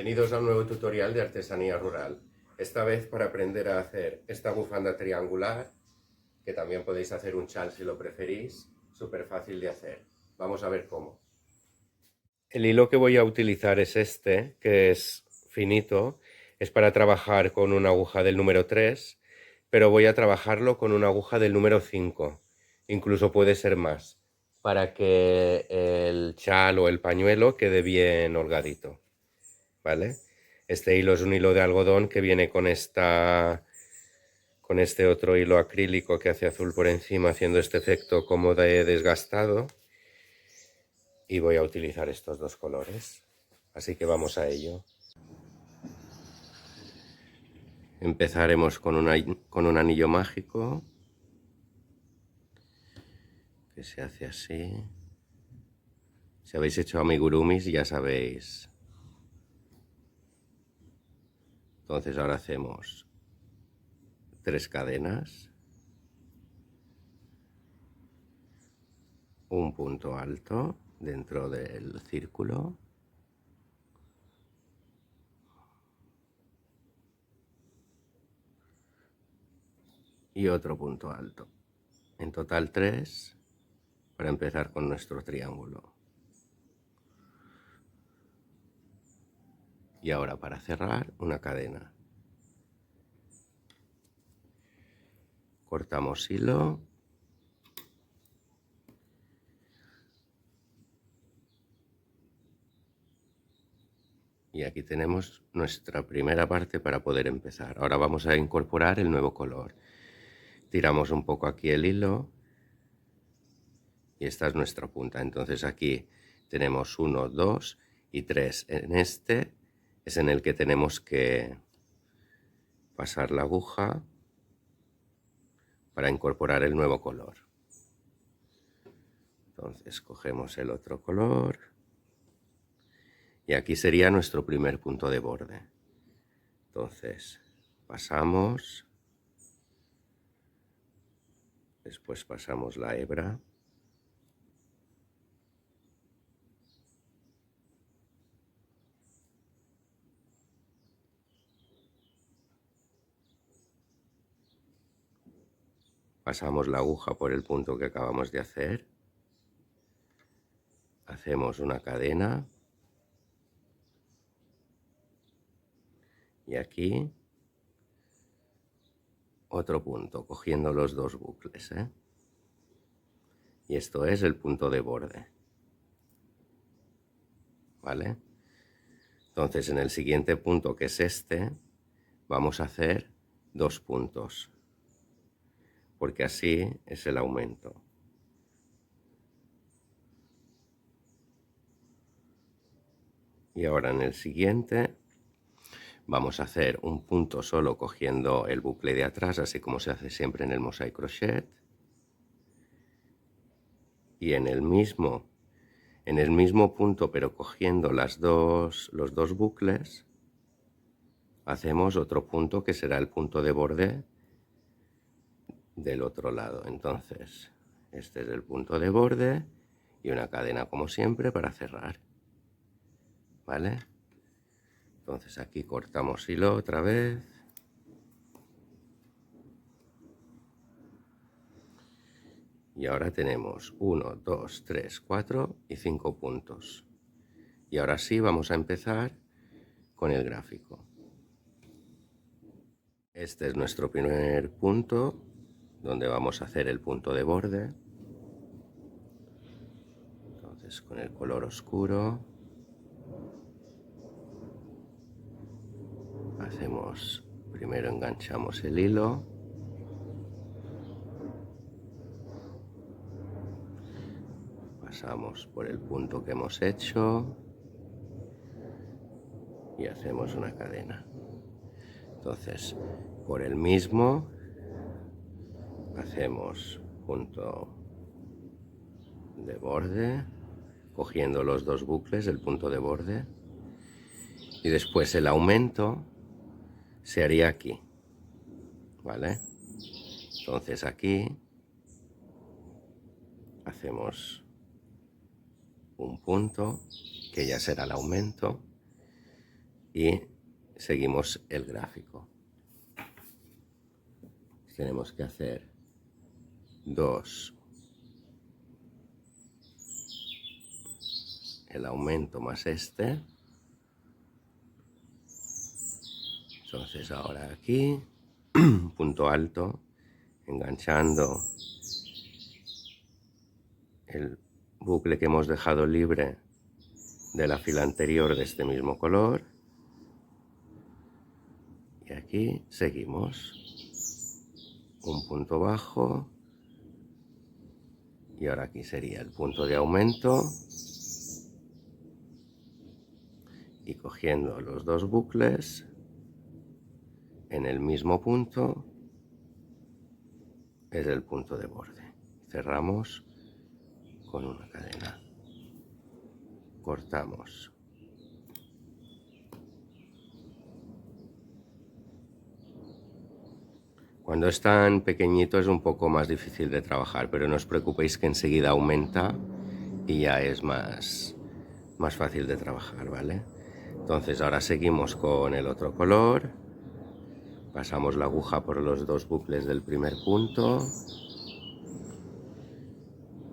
Bienvenidos a un nuevo tutorial de artesanía rural. Esta vez para aprender a hacer esta bufanda triangular, que también podéis hacer un chal si lo preferís, súper fácil de hacer. Vamos a ver cómo. El hilo que voy a utilizar es este, que es finito, es para trabajar con una aguja del número 3, pero voy a trabajarlo con una aguja del número 5, incluso puede ser más, para que el chal o el pañuelo quede bien holgadito. ¿Vale? Este hilo es un hilo de algodón que viene con este otro hilo acrílico que hace azul por encima, haciendo este efecto como de desgastado. Y voy a utilizar estos dos colores. Así que vamos a ello. Empezaremos con un anillo mágico que se hace así. Si habéis hecho amigurumis ya sabéis. Entonces ahora hacemos 3 cadenas, un punto alto dentro del círculo y otro punto alto. En total 3 para empezar con nuestro triángulo. Y ahora para cerrar una cadena. Cortamos hilo. Y aquí tenemos nuestra primera parte para poder empezar. Ahora vamos a incorporar el nuevo color. Tiramos un poco aquí el hilo. Y esta es nuestra punta. Entonces aquí tenemos 1, 2 y 3. En este es en el que tenemos que pasar la aguja para incorporar el nuevo color. Entonces cogemos el otro color. Y aquí sería nuestro primer punto de borde. Entonces pasamos. Después pasamos la hebra. Pasamos la aguja por el punto que acabamos de hacer. Hacemos una cadena. Y aquí otro punto, cogiendo los dos bucles, ¿eh? Y esto es el punto de borde. ¿Vale? Entonces en el siguiente punto, que es este, vamos a hacer 2 puntos. Porque así es el aumento. Y ahora en el siguiente vamos a hacer un punto solo cogiendo el bucle de atrás, así como se hace siempre en el mosaic crochet. Y en el mismo punto, pero cogiendo los dos bucles, hacemos otro punto que será el punto de borde del otro lado. Entonces, este es el punto de borde y una cadena como siempre para cerrar. ¿Vale? Entonces aquí cortamos hilo otra vez. Y ahora tenemos 1, 2, 3, 4 y 5 puntos. Y ahora sí vamos a empezar con el gráfico. Este es nuestro primer punto, donde vamos a hacer el punto de borde. Entonces con el color oscuro hacemos, primero enganchamos el hilo. Pasamos por el punto que hemos hecho y hacemos una cadena. Entonces, por el mismo hacemos punto de borde, cogiendo los dos bucles del punto de borde, y después el aumento se haría aquí, ¿vale? Entonces aquí hacemos un punto que ya será el aumento, y seguimos el gráfico. Tenemos que hacer 2, el aumento más este. Entonces ahora aquí, punto alto, enganchando el bucle que hemos dejado libre de la fila anterior de este mismo color. Y aquí seguimos. Un punto bajo. Y ahora aquí sería el punto de aumento. Y cogiendo los dos bucles en el mismo punto es el punto de borde. Cerramos con una cadena. Cortamos. Cuando es tan pequeñito es un poco más difícil de trabajar, pero no os preocupéis que enseguida aumenta y ya es más fácil de trabajar, ¿vale? Entonces ahora seguimos con el otro color. Pasamos la aguja por los dos bucles del primer punto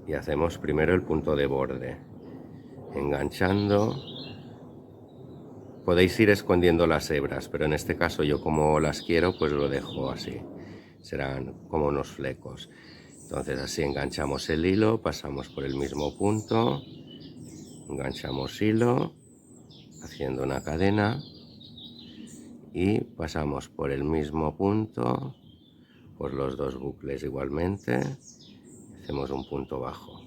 y hacemos primero el punto de borde, enganchando. Podéis ir escondiendo las hebras, pero en este caso yo como las quiero pues lo dejo así, serán como unos flecos. Entonces así enganchamos el hilo, pasamos por el mismo punto, enganchamos hilo haciendo una cadena y pasamos por el mismo punto, por los dos bucles igualmente, hacemos un punto bajo.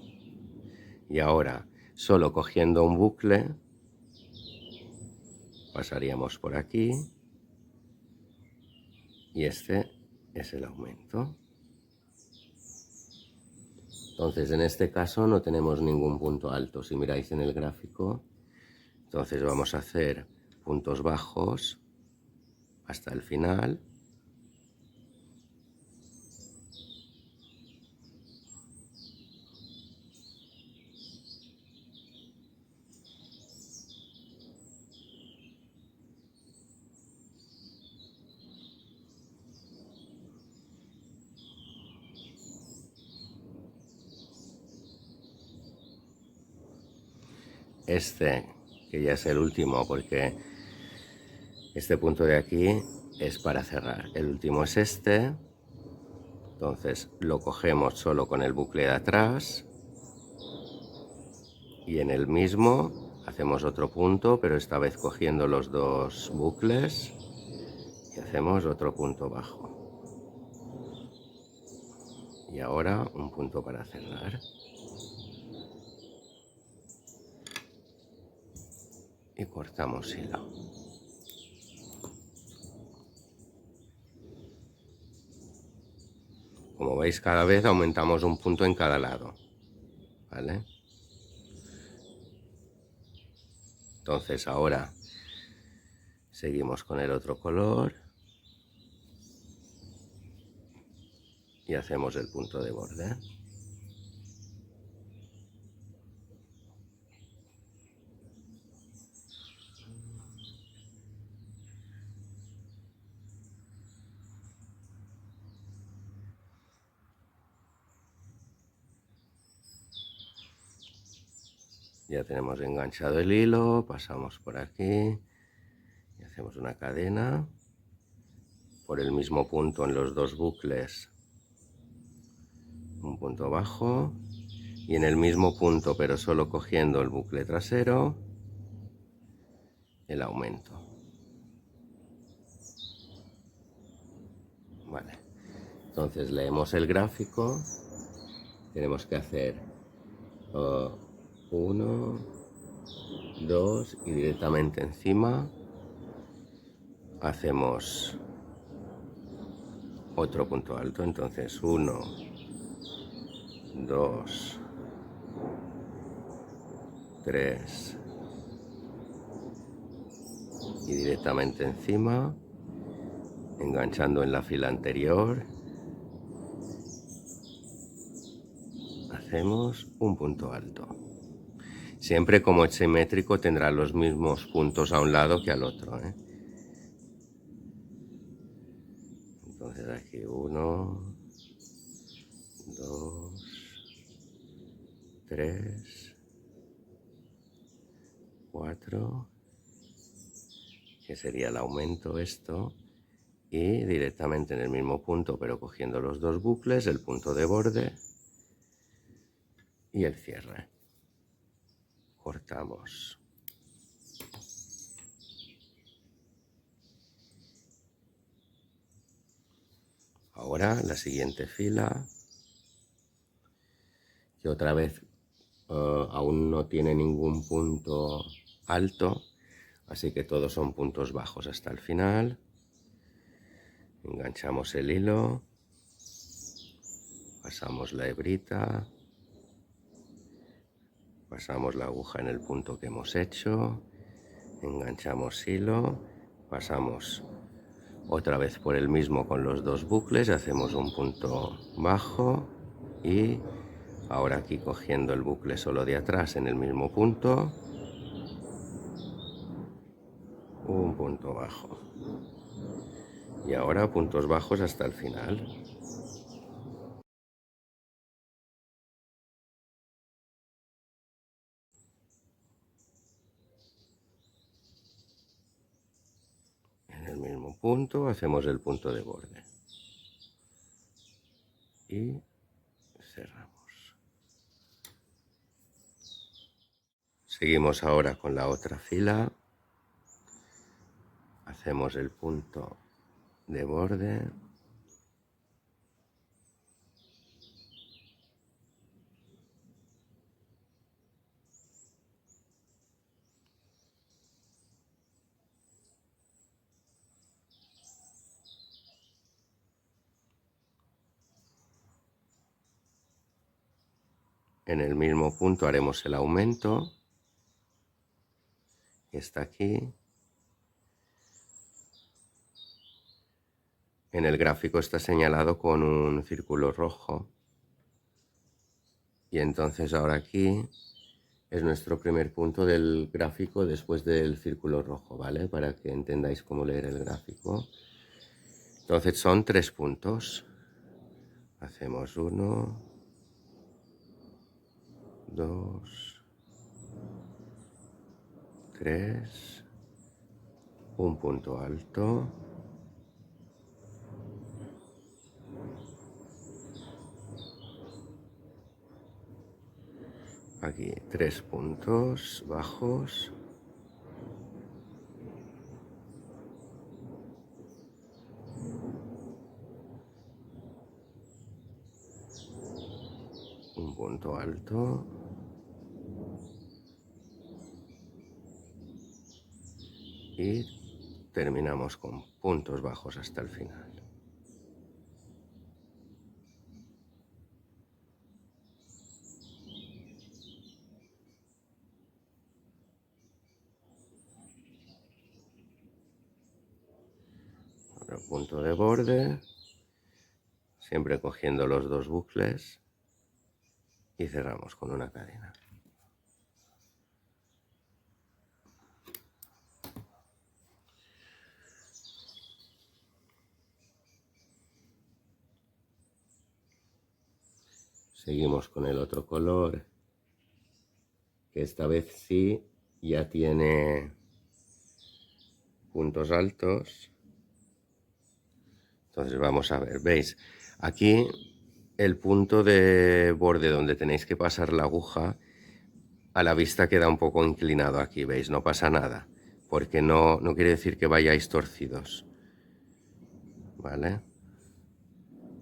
Y ahora, solo cogiendo un bucle, pasaríamos por aquí y este es el aumento. Entonces en este caso no tenemos ningún punto alto. Si miráis en el gráfico, entonces vamos a hacer puntos bajos hasta el final. Este, que ya es el último, porque este punto de aquí es para cerrar. El último es este. Entonces lo cogemos solo con el bucle de atrás. Y en el mismo hacemos otro punto, pero esta vez cogiendo los dos bucles. Y hacemos otro punto bajo. Y ahora un punto para cerrar. Y cortamos hilo. Como veis, cada vez aumentamos un punto en cada lado, ¿vale? Entonces ahora seguimos con el otro color y hacemos el punto de borde. Ya tenemos enganchado el hilo, pasamos por aquí y hacemos una cadena por el mismo punto en los dos bucles, un punto bajo, y en el mismo punto pero solo cogiendo el bucle trasero, el aumento. Vale, entonces leemos el gráfico, tenemos que hacer 1, 2 y directamente encima hacemos otro punto alto. Entonces 1, 2, 3 y directamente encima, enganchando en la fila anterior, hacemos un punto alto. Siempre como es simétrico tendrá los mismos puntos a un lado que al otro, ¿eh? Entonces aquí 1, 2, 3, 4, que sería el aumento esto, y directamente en el mismo punto, pero cogiendo los dos bucles, el punto de borde y el cierre. Cortamos. Ahora la siguiente fila, que otra vez aún no tiene ningún punto alto, así que todos son puntos bajos hasta el final. Enganchamos el hilo, pasamos la hebrita, pasamos la aguja en el punto que hemos hecho, enganchamos hilo, pasamos otra vez por el mismo con los dos bucles, hacemos un punto bajo y ahora aquí cogiendo el bucle solo de atrás en el mismo punto, un punto bajo. Y ahora puntos bajos hasta el final. En el mismo punto hacemos el punto de borde. Y cerramos. Seguimos ahora con la otra fila. Hacemos el punto de borde. En el mismo punto haremos el aumento, que está aquí. En el gráfico está señalado con un círculo rojo. Y entonces ahora aquí es nuestro primer punto del gráfico después del círculo rojo, ¿vale? Para que entendáis cómo leer el gráfico. Entonces son 3 puntos. Hacemos 1, 2, 3, un punto alto, aquí 3 puntos bajos, un punto alto y terminamos con puntos bajos hasta el final. Ahora punto de borde, siempre cogiendo los dos bucles y cerramos con una cadena. Seguimos con el otro color, que esta vez sí ya tiene puntos altos. Entonces vamos a ver, ¿veis? Aquí el punto de borde donde tenéis que pasar la aguja a la vista queda un poco inclinado aquí, ¿veis? No pasa nada, porque no quiere decir que vayáis torcidos, ¿vale?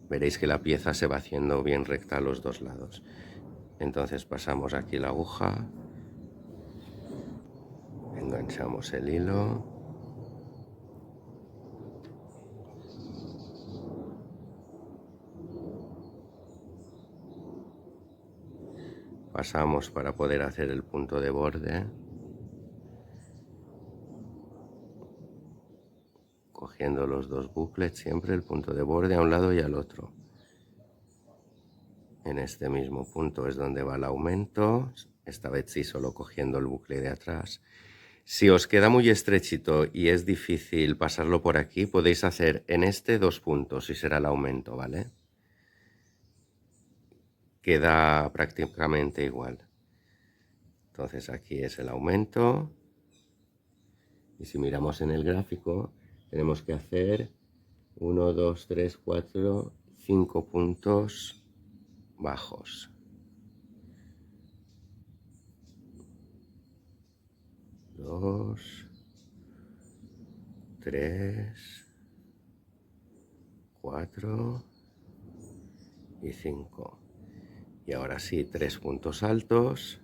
Veréis que la pieza se va haciendo bien recta a los dos lados. Entonces pasamos aquí la aguja, enganchamos el hilo, pasamos para poder hacer el punto de borde, cogiendo los dos bucles, siempre el punto de borde a un lado y al otro. En este mismo punto es donde va el aumento, esta vez sí solo cogiendo el bucle de atrás. Si os queda muy estrechito y es difícil pasarlo por aquí, podéis hacer en este 2 puntos y será el aumento, ¿vale? Queda prácticamente igual. Entonces aquí es el aumento. Y si miramos en el gráfico, tenemos que hacer 1, 2, 3, 4, 5 puntos bajos. 2, 3, 4 y 5. Y ahora sí, 3 puntos altos.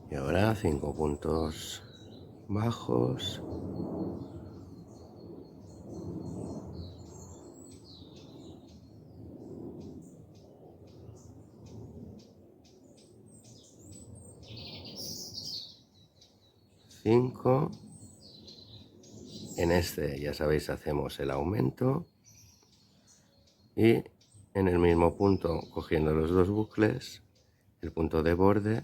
Y ahora 5 puntos bajos. Cinco. En este, ya sabéis, hacemos el aumento. Y en el mismo punto, cogiendo los dos bucles, el punto de borde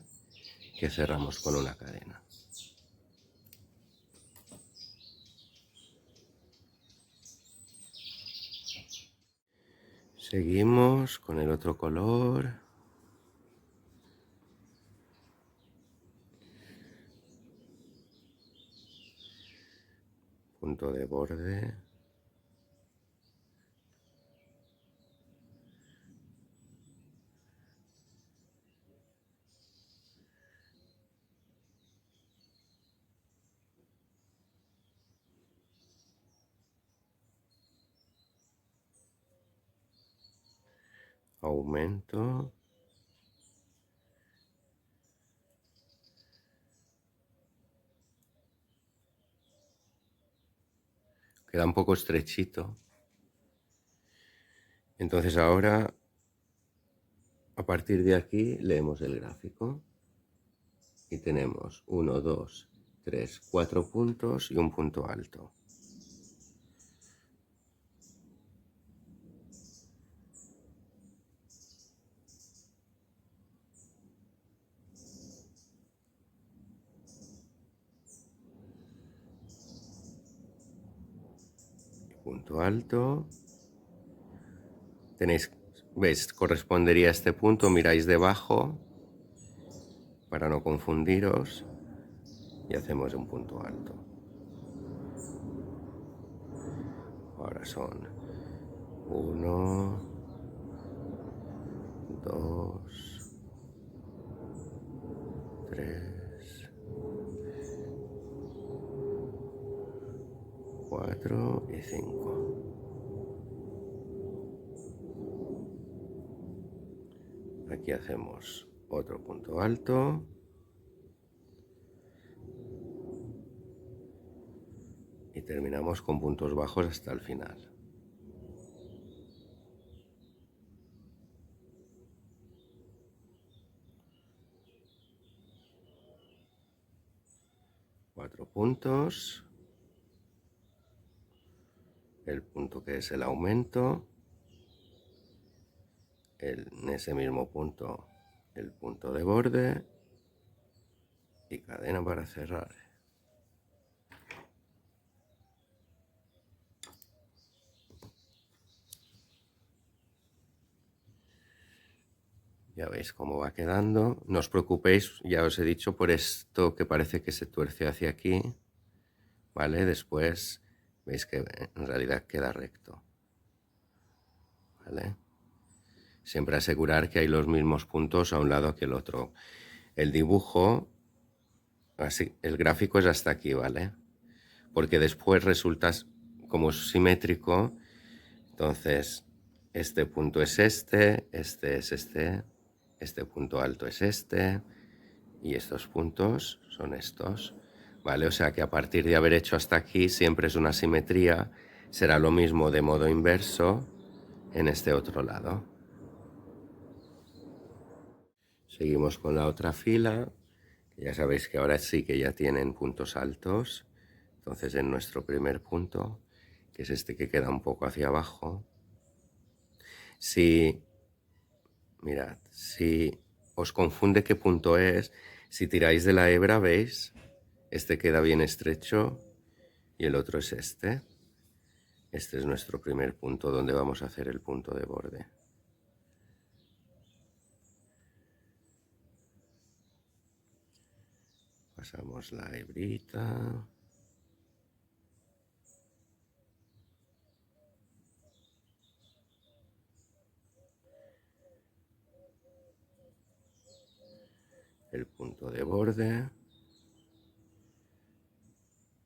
que cerramos con una cadena. Seguimos con el otro color. Punto de borde. Aumento. Queda un poco estrechito. Entonces ahora, a partir de aquí, leemos el gráfico. Y tenemos 1, 2, 3, 4 puntos y un punto alto. Punto alto. Tenéis, ¿veis? Correspondería a este punto, miráis debajo para no confundiros y hacemos un punto alto. Ahora son 1, 2, 3, 4 y 5. Aquí hacemos otro punto alto. Y terminamos con puntos bajos hasta el final. Cuatro puntos. El punto que es el aumento. En ese mismo punto, el punto de borde. Y cadena para cerrar. Ya veis cómo va quedando. No os preocupéis, ya os he dicho, por esto que parece que se tuerce hacia aquí. ¿Vale? Después veis que en realidad queda recto. ¿Vale? Siempre asegurar que hay los mismos puntos a un lado que el otro. El dibujo, así, el gráfico es hasta aquí, ¿vale? Porque después resulta como simétrico. Entonces, este punto es este es este punto alto es este, y estos puntos son estos, ¿vale? O sea que a partir de haber hecho hasta aquí siempre es una simetría, será lo mismo de modo inverso en este otro lado. Seguimos con la otra fila, ya sabéis que ahora sí que ya tienen puntos altos, entonces en nuestro primer punto, que es este que queda un poco hacia abajo, mirad, si os confunde qué punto es, si tiráis de la hebra, ¿veis? Este queda bien estrecho y el otro es este. Este es nuestro primer punto donde vamos a hacer el punto de borde. Pasamos la hebrita. El punto de borde.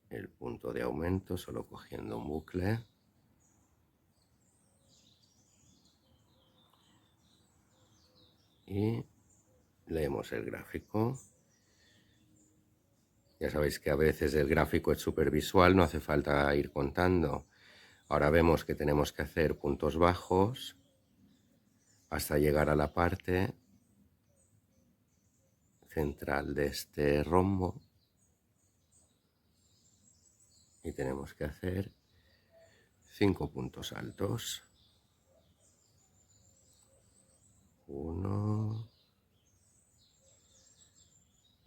El punto de aumento, solo cogiendo un bucle. Y leemos el gráfico. Ya sabéis que a veces el gráfico es súper visual, no hace falta ir contando. Ahora vemos que tenemos que hacer puntos bajos hasta llegar a la parte central de este rombo. Y tenemos que hacer 5 puntos altos. 1,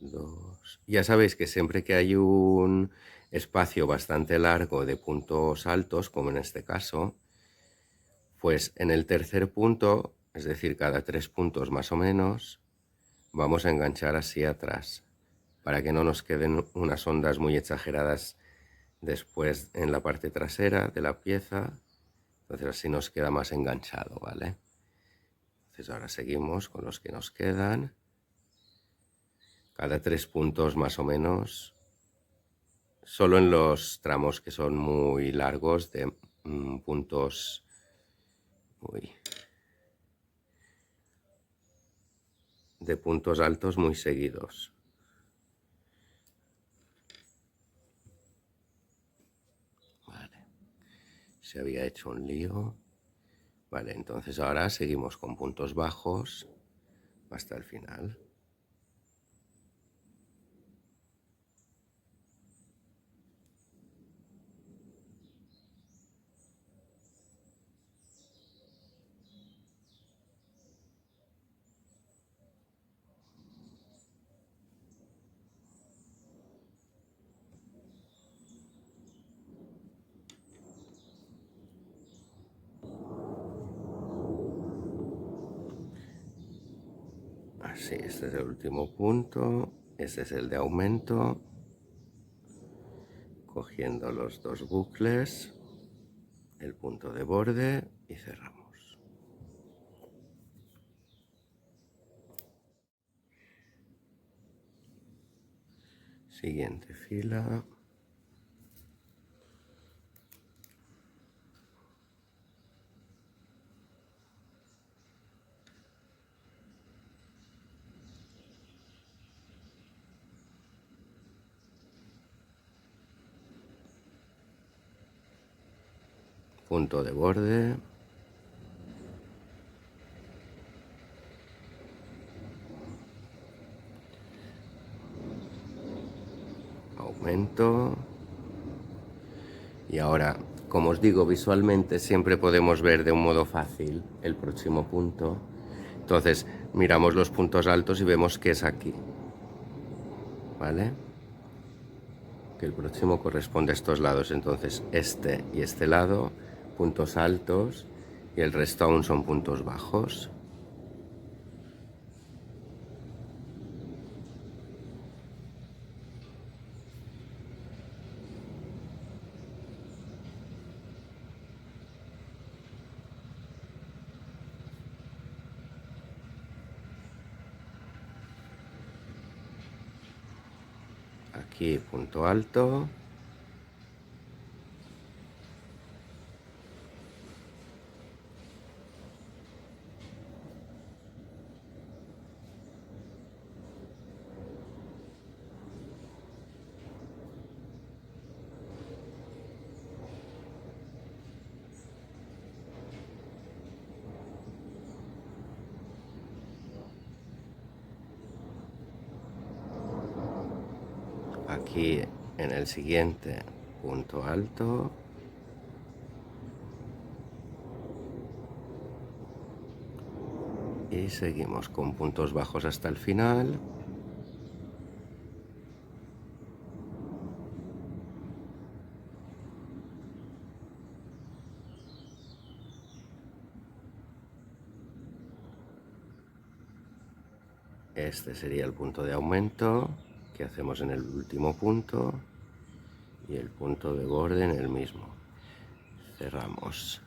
2. Ya sabéis que siempre que hay un espacio bastante largo de puntos altos, como en este caso, pues en el tercer punto, es decir, cada 3 puntos más o menos, vamos a enganchar así atrás, para que no nos queden unas ondas muy exageradas después en la parte trasera de la pieza. Entonces así nos queda más enganchado, ¿vale? Entonces ahora seguimos con los que nos quedan. Cada 3 puntos más o menos, solo en los tramos que son muy largos de puntos de puntos altos muy seguidos. Vale. Se había hecho un lío. Vale, entonces ahora seguimos con puntos bajos hasta el final. Así, este es el último punto, este es el de aumento, cogiendo los dos bucles, el punto de borde y cerramos. Siguiente fila. Punto de borde. Aumento. Y ahora, como os digo, visualmente siempre podemos ver de un modo fácil el próximo punto. Entonces, miramos los puntos altos y vemos que es aquí. ¿Vale? Que el próximo corresponde a estos lados. Entonces, este y este lado, puntos altos, y el resto aún son puntos bajos. Aquí punto alto. aquí en el siguiente punto alto. Y seguimos con puntos bajos hasta el final. Este sería el punto de aumento que hacemos en el último punto y el punto de borde en el mismo. Cerramos.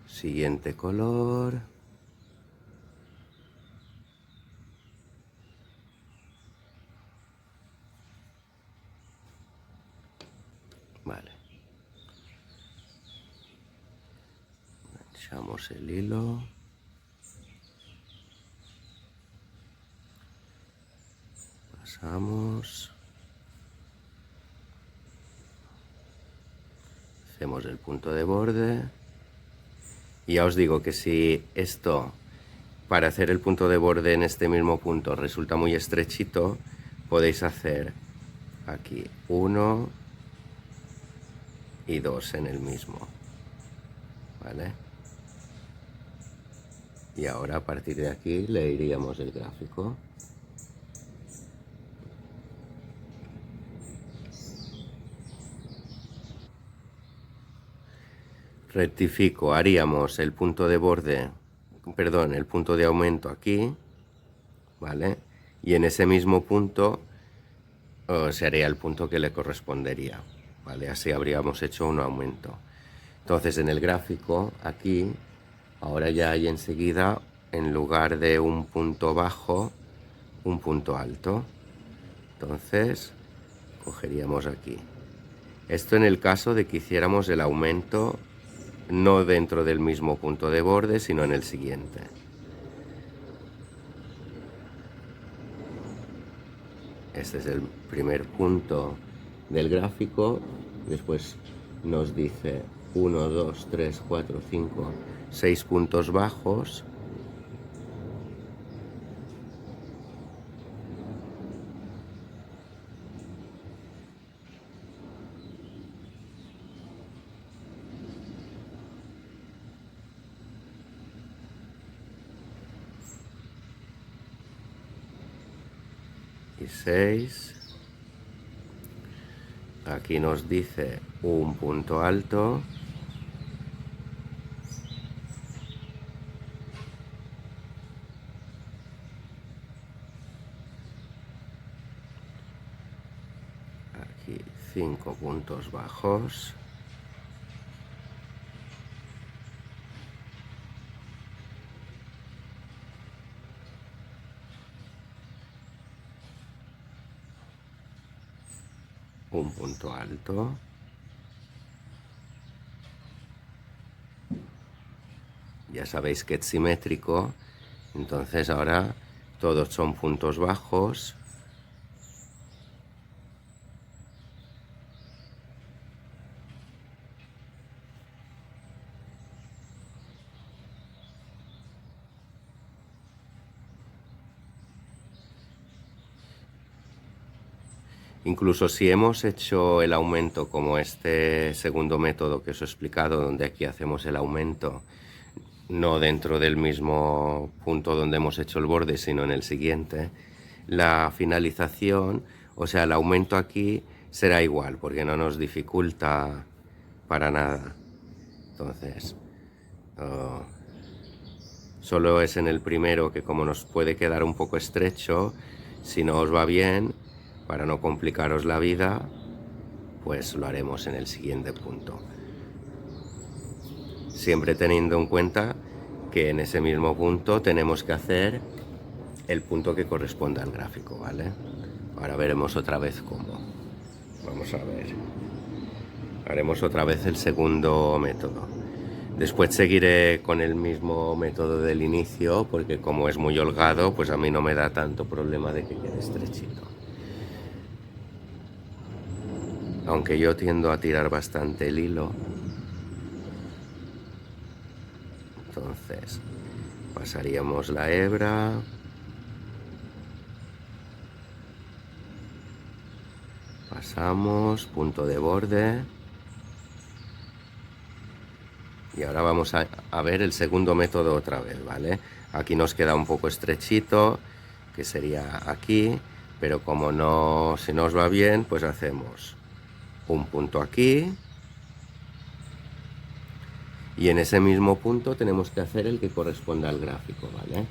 Siguiente color. Vale. Enganchamos el hilo. Pasamos. Hacemos el punto de borde. Y ya os digo que si esto, para hacer el punto de borde en este mismo punto, resulta muy estrechito, podéis hacer aquí 1 y 2 en el mismo, ¿vale? Y ahora a partir de aquí le iríamos el gráfico. Rectifico, haríamos el punto de borde, perdón, el punto de aumento aquí, ¿vale? Y en ese mismo punto sería el punto que le correspondería, ¿vale? Así habríamos hecho un aumento. Entonces en el gráfico, aquí, ahora ya hay enseguida, en lugar de un punto bajo, un punto alto. Entonces, cogeríamos aquí. Esto en el caso de que hiciéramos el aumento no dentro del mismo punto de borde, sino en el siguiente. Este es el primer punto del gráfico. Después nos dice 1, 2, 3, 4, 5, 6 puntos bajos. Y 6. Aquí nos dice un punto alto. Aquí 5 puntos bajos. Un punto alto. Ya sabéis que es simétrico, entonces ahora todos son puntos bajos. Incluso si hemos hecho el aumento como este segundo método que os he explicado, donde aquí hacemos el aumento no dentro del mismo punto donde hemos hecho el borde, sino en el siguiente, la finalización, o sea, el aumento aquí será igual, porque no nos dificulta para nada. Entonces, solo es en el primero que, como nos puede quedar un poco estrecho, si no os va bien, para no complicaros la vida, pues lo haremos en el siguiente punto. Siempre teniendo en cuenta que en ese mismo punto tenemos que hacer el punto que corresponde al gráfico, ¿vale? Ahora veremos otra vez cómo. Vamos a ver. Haremos otra vez el segundo método. Después seguiré con el mismo método del inicio, porque como es muy holgado, pues a mí no me da tanto problema de que quede estrechito. Aunque yo tiendo a tirar bastante el hilo. Entonces, pasaríamos la hebra. Pasamos, punto de borde. Y ahora vamos a ver el segundo método otra vez, ¿vale? Aquí nos queda un poco estrechito, que sería aquí, pero como no se nos va bien, pues hacemos un punto aquí. Y en ese mismo punto tenemos que hacer el que corresponda al gráfico, ¿vale?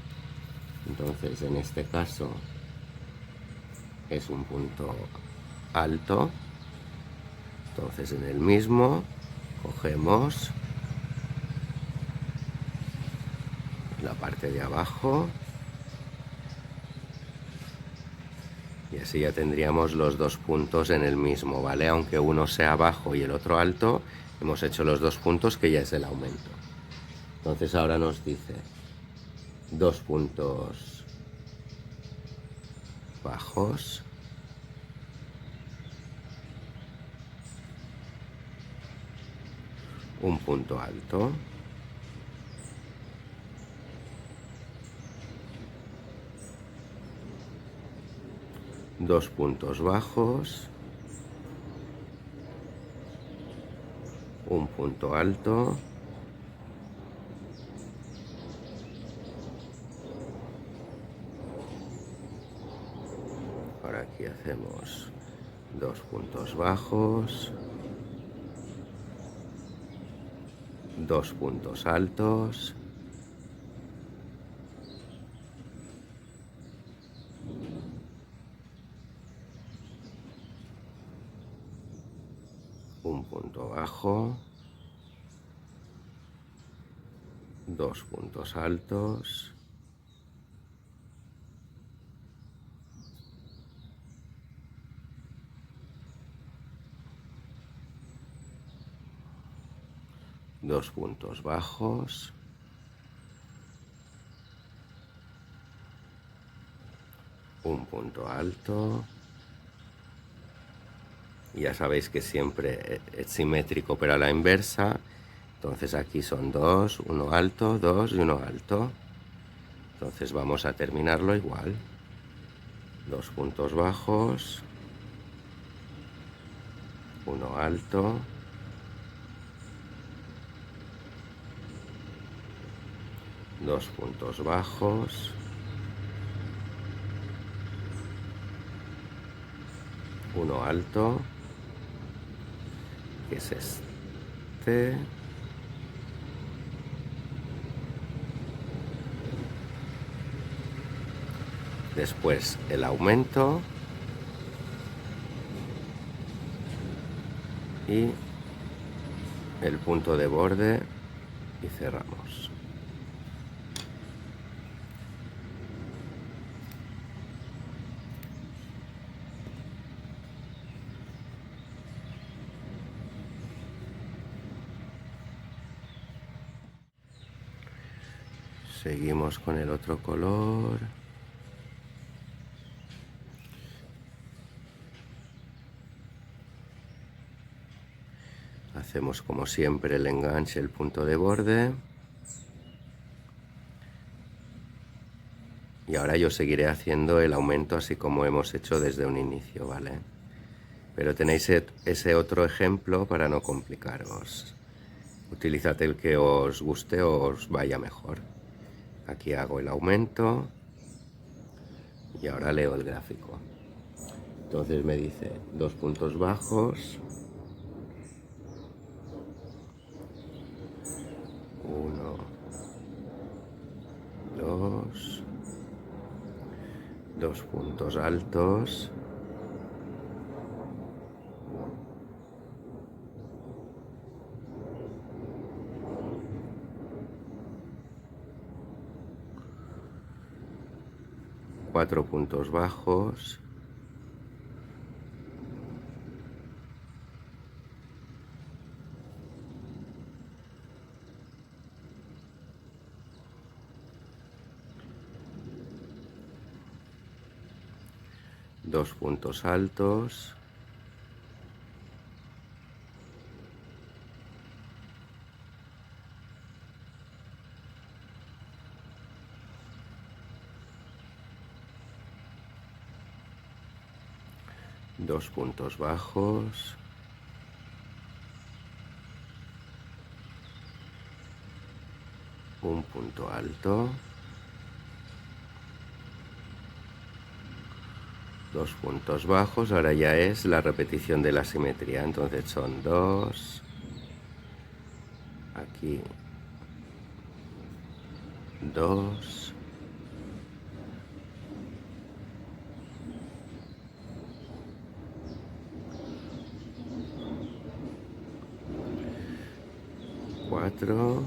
Entonces, en este caso es un punto alto. Entonces, en el mismo cogemos la parte de abajo y así ya tendríamos los dos puntos en el mismo, ¿vale? Aunque uno sea bajo y el otro alto, hemos hecho los dos puntos que ya es el aumento. Entonces ahora nos dice dos puntos bajos, un punto alto, dos puntos bajos, un punto alto, ahora aquí hacemos dos puntos bajos, dos puntos altos, un punto bajo, dos puntos altos, dos puntos bajos, un punto alto. Ya sabéis que siempre es simétrico pero a la inversa. Entonces aquí son dos, uno alto, dos y uno alto. Entonces vamos a terminarlo igual. Dos puntos bajos, uno alto, dos puntos bajos, uno alto, que es este. Después el aumento y el punto de borde y cerramos. Seguimos con el otro color. Hacemos como siempre el enganche, el punto de borde. Y ahora yo seguiré haciendo el aumento así como hemos hecho desde un inicio, ¿vale? Pero tenéis ese otro ejemplo para no complicaros. Utilizad el que os guste o os vaya mejor. Aquí hago el aumento y ahora leo el gráfico. Entonces me dice dos puntos bajos, uno, dos puntos altos, cuatro puntos bajos, dos puntos altos, 2 puntos bajos, un punto alto, 2 puntos bajos. Ahora ya es la repetición de la simetría, entonces son 2, aquí 2, cuatro,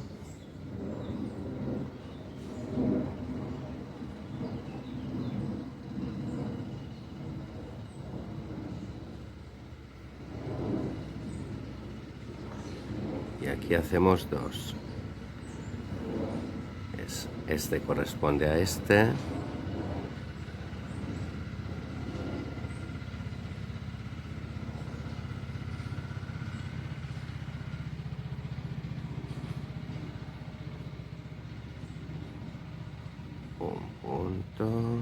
y aquí hacemos 2. Este corresponde a este. Un punto.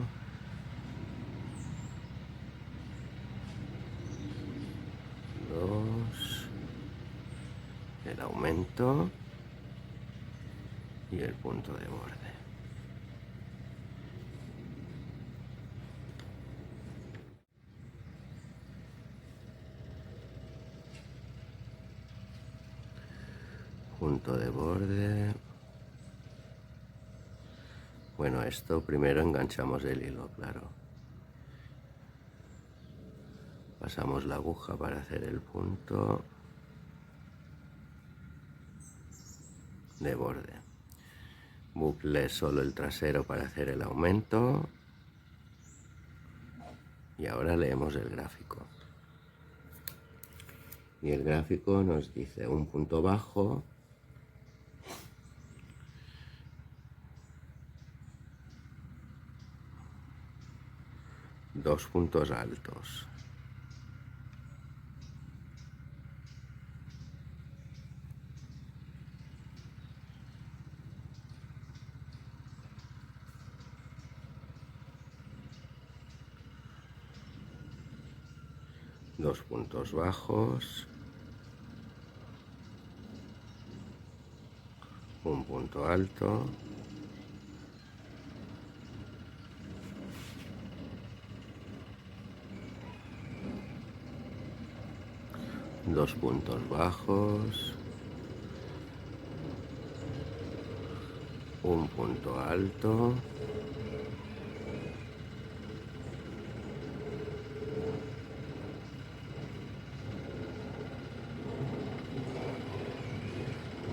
Dos. El aumento. Y el punto de borde. Punto de borde. Bueno, esto primero enganchamos el hilo, claro. Pasamos la aguja para hacer el punto de borde. Bucle solo el trasero para hacer el aumento. Y ahora leemos el gráfico. Y el gráfico nos dice un punto bajo, dos puntos altos. Dos puntos bajos, un punto alto, dos puntos bajos, un punto alto,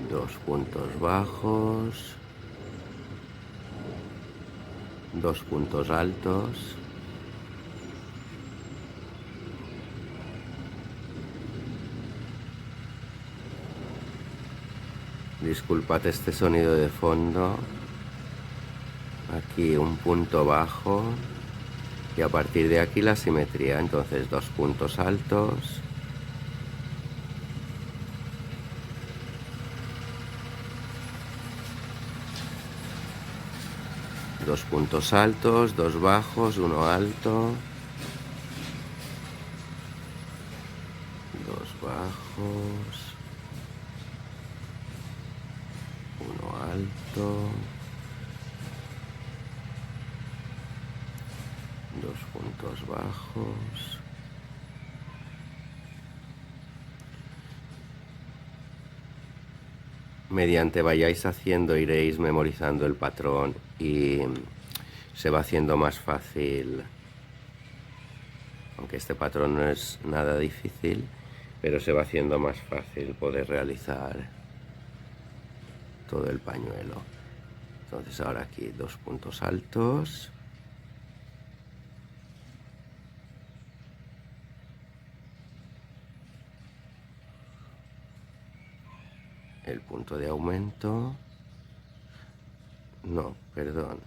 dos puntos bajos, dos puntos altos, disculpad este sonido de fondo, aquí un punto bajo y a partir de aquí la simetría, entonces dos puntos altos, dos puntos altos, dos bajos, uno alto, dos bajos, uno alto, dos puntos bajos, mediante vayáis haciendo iréis memorizando el patrón y se va haciendo más fácil, aunque este patrón no es nada difícil, pero se va haciendo más fácil poder realizar todo el pañuelo. Entonces ahora aquí dos puntos altos, el punto de aumento, no, perdón,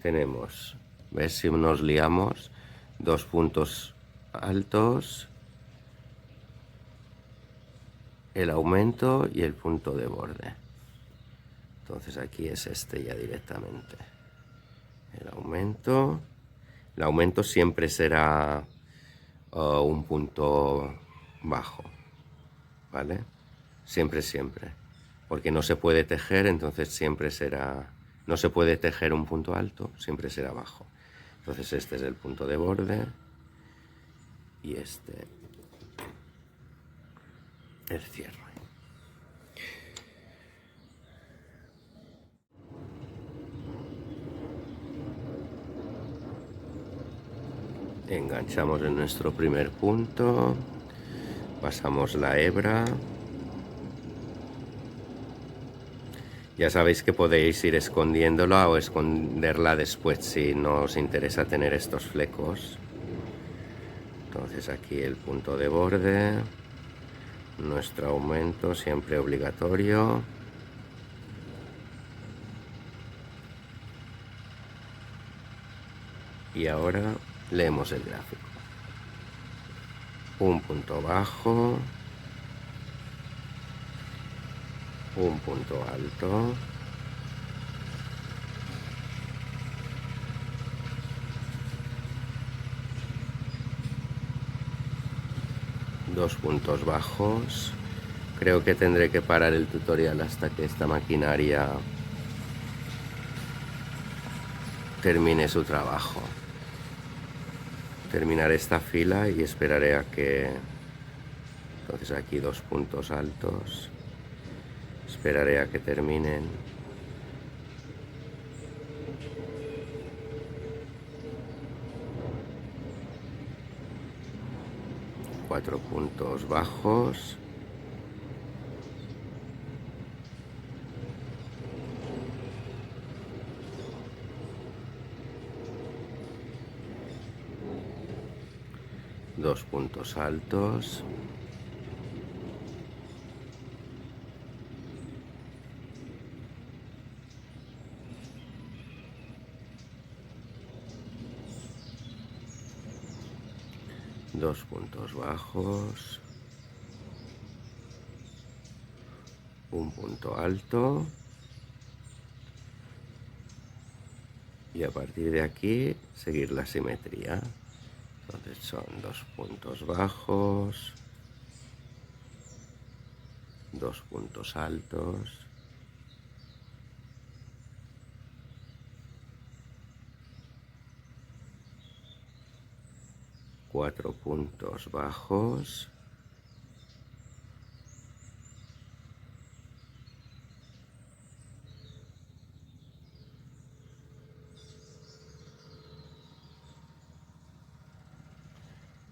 tenemos, ¿ves si nos liamos? Dos puntos altos, el aumento y el punto de borde. Entonces aquí es este ya directamente. El aumento siempre será o un punto bajo, ¿vale? Siempre, siempre. Porque no se puede tejer, entonces siempre será... No se puede tejer un punto alto, siempre será bajo. Entonces este es el punto de borde y este el cierre. Enganchamos en nuestro primer punto, pasamos la hebra. Ya sabéis que podéis ir escondiéndola o esconderla después si no os interesa tener estos flecos. Entonces aquí el punto de borde, nuestro aumento siempre obligatorio. Y ahora leemos el gráfico. Un punto bajo, un punto alto, dos puntos bajos. Creo que tendré que parar el tutorial hasta que esta maquinaria termine su trabajo. Terminaré esta fila y esperaré a que... Entonces aquí dos puntos altos. Esperaré a que terminen. Cuatro puntos bajos. Dos puntos altos. Dos puntos bajos. Un punto alto. Y a partir de aquí seguir la simetría. Entonces son dos puntos bajos, dos puntos altos, cuatro puntos bajos,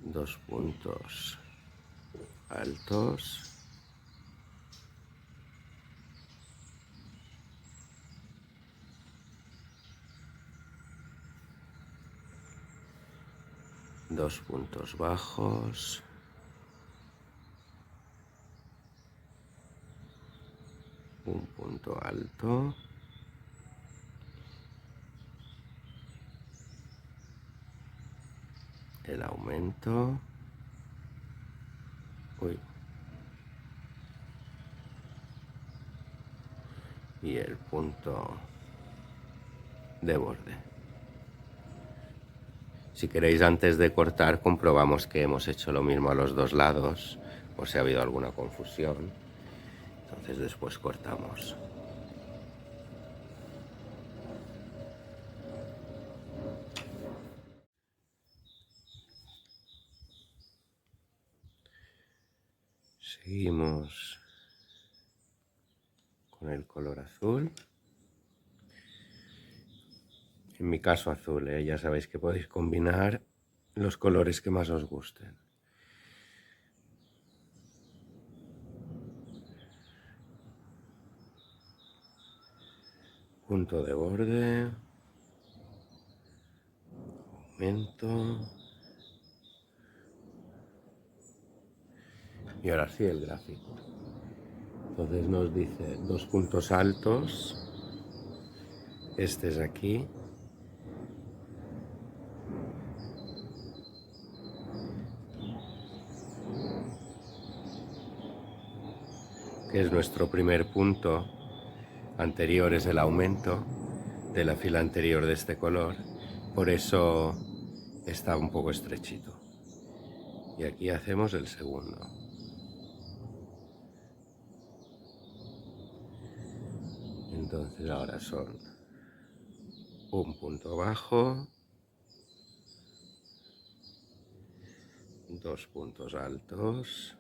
dos puntos altos, dos puntos bajos, un punto alto, el aumento, y el punto de borde. Si queréis, antes de cortar, comprobamos que hemos hecho lo mismo a los dos lados, por si ha habido alguna confusión. Entonces después cortamos. Seguimos con el color azul. En mi caso azul, ya sabéis que podéis combinar los colores que más os gusten. Punto de borde, aumento, y ahora sí el gráfico. Entonces nos dice dos puntos altos, este es aquí, que es nuestro primer punto. Anterior es el aumento de la fila anterior de este color, por eso está un poco estrechito. Y aquí hacemos el segundo. Entonces ahora son un punto bajo, 2 puntos altos,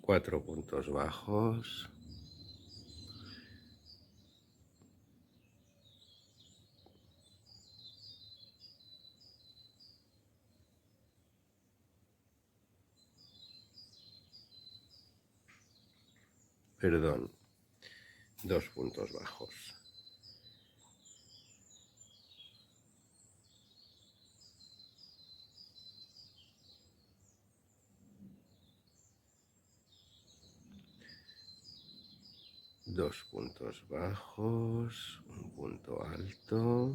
4 puntos bajos, perdón, 2 puntos bajos. Dos puntos bajos, un punto alto,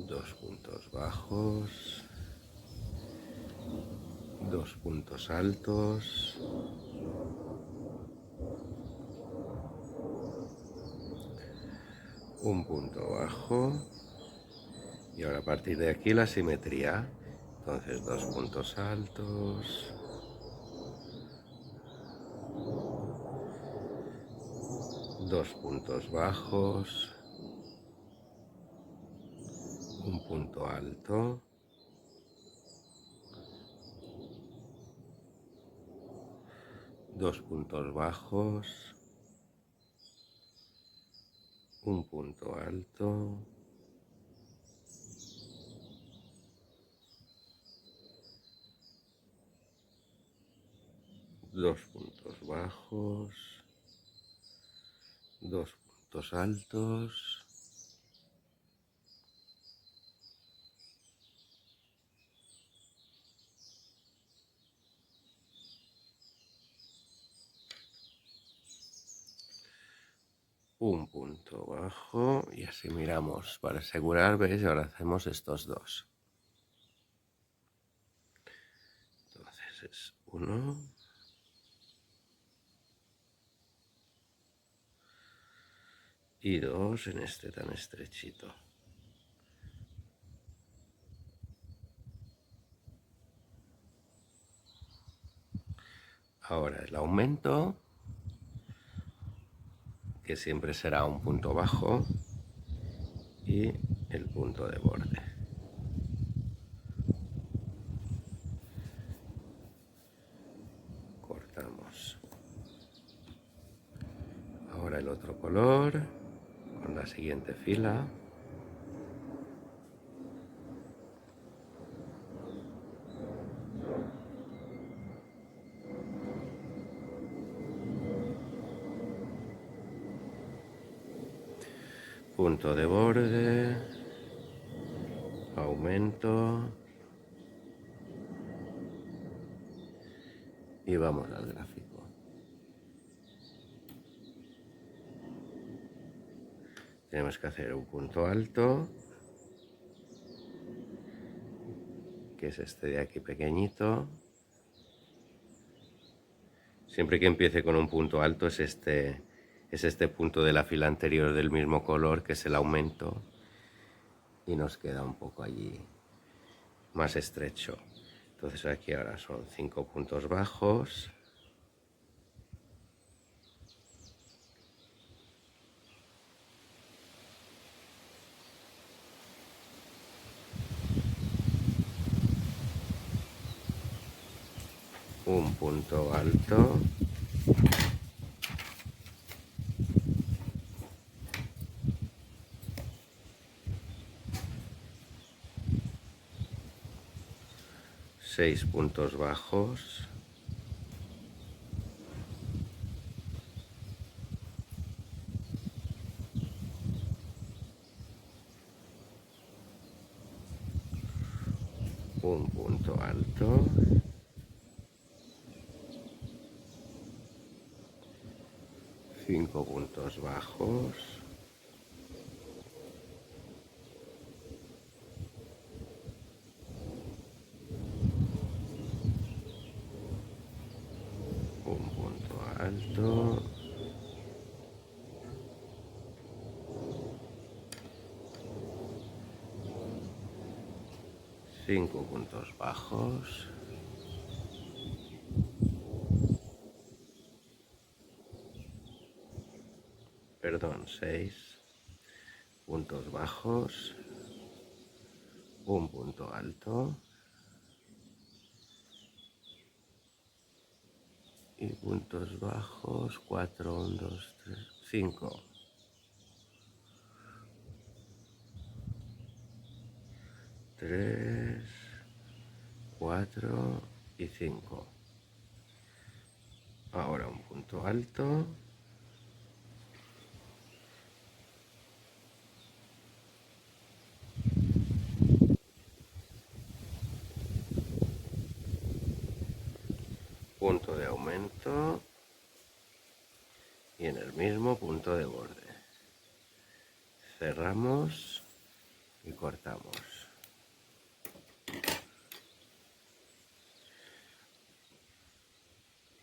dos puntos bajos, 2 puntos altos, un punto bajo, y ahora a partir de aquí la simetría. Entonces 2 puntos altos, 2 puntos bajos, un punto alto, dos puntos bajos, un punto alto, dos puntos bajos, dos puntos altos, un punto bajo, y así miramos para asegurar, ¿veis? Y ahora hacemos estos dos. Entonces es 1, y 2 en este tan estrechito. Ahora el aumento, que siempre será un punto bajo, y el punto de borde. Cortamos. Ahora el otro color, con la siguiente fila. Punto de borde, aumento, y vamos al gráfico. Tenemos que hacer un punto alto, que es este de aquí pequeñito. Siempre que empiece con un punto alto es este punto de la fila anterior del mismo color, que es el aumento, y nos queda un poco allí más estrecho. Entonces aquí ahora son 5 puntos bajos, un punto alto, seis puntos bajos, un punto alto, cinco puntos bajos, alto. Cinco puntos bajos. Perdón, 6 puntos bajos. Un punto alto. Y puntos bajos, 4, 1, 2, 3, 5. 3, 4 y 5. Ahora un punto alto. Punto de aumento. Y en el mismo punto de borde. Cerramos y cortamos.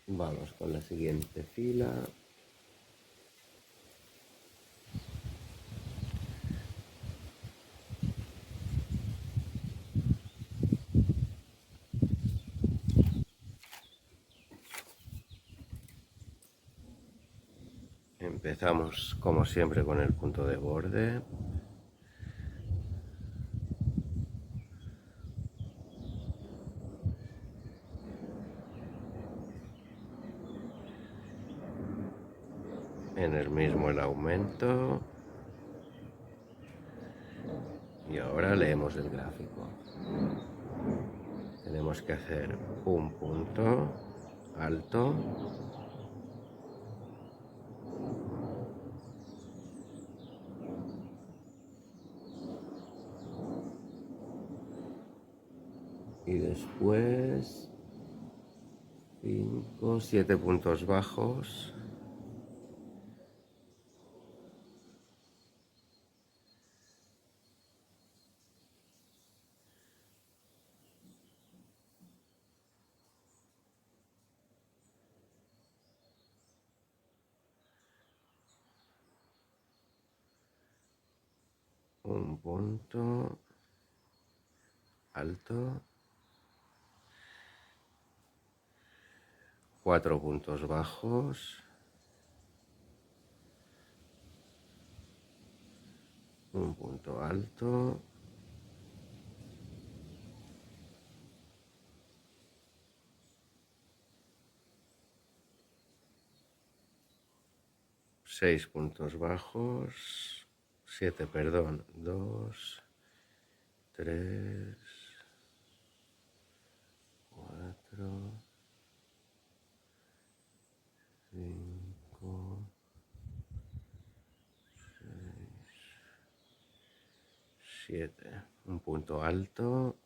Vamos con la siguiente fila. Empezamos como siempre con el punto de borde. En el mismo el aumento. Y ahora leemos el gráfico. Tenemos que hacer un punto alto. Y después 5, 7 puntos bajos. Un punto alto. 4 puntos bajos. Un punto alto. Seis puntos bajos. 7, perdón. 2, 3, 4, 5, 6, 7. Un punto alto.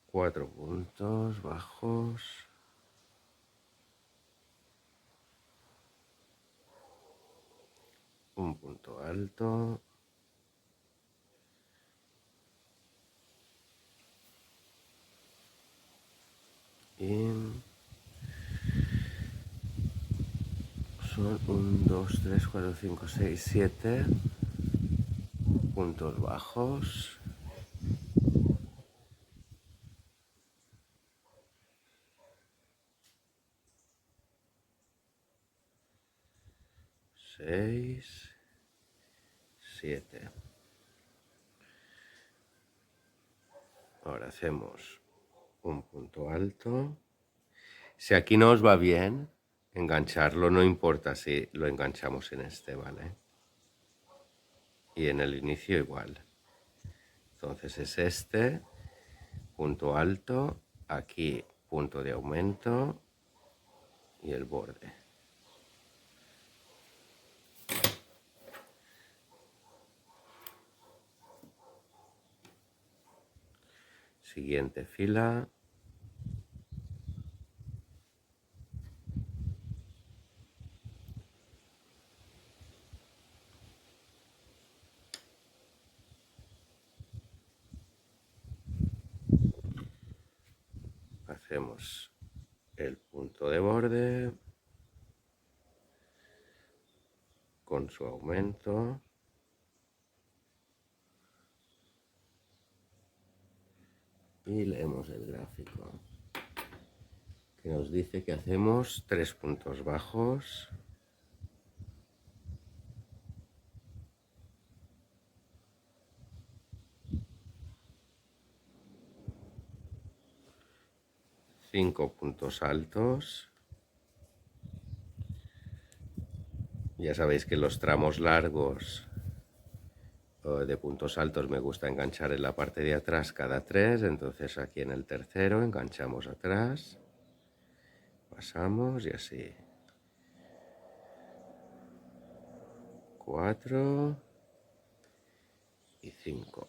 Cuatro puntos bajos. Un punto alto. Y son 1, 2, 3, 4, 5, 6, 7 puntos bajos. Seis, 7. Ahora hacemos un punto alto. Si aquí no os va bien engancharlo, no importa si lo enganchamos en este, ¿vale? Y en el inicio igual. Entonces es este, punto alto, aquí punto de aumento y el borde. Siguiente fila. hacemos el punto de borde con su aumento. Y leemos el gráfico, que nos dice que hacemos 3 puntos bajos. Cinco puntos altos. Ya sabéis que los tramos largos de puntos altos me gusta enganchar en la parte de atrás cada 3, entonces aquí en el tercero enganchamos atrás, pasamos y así. 4 y 5.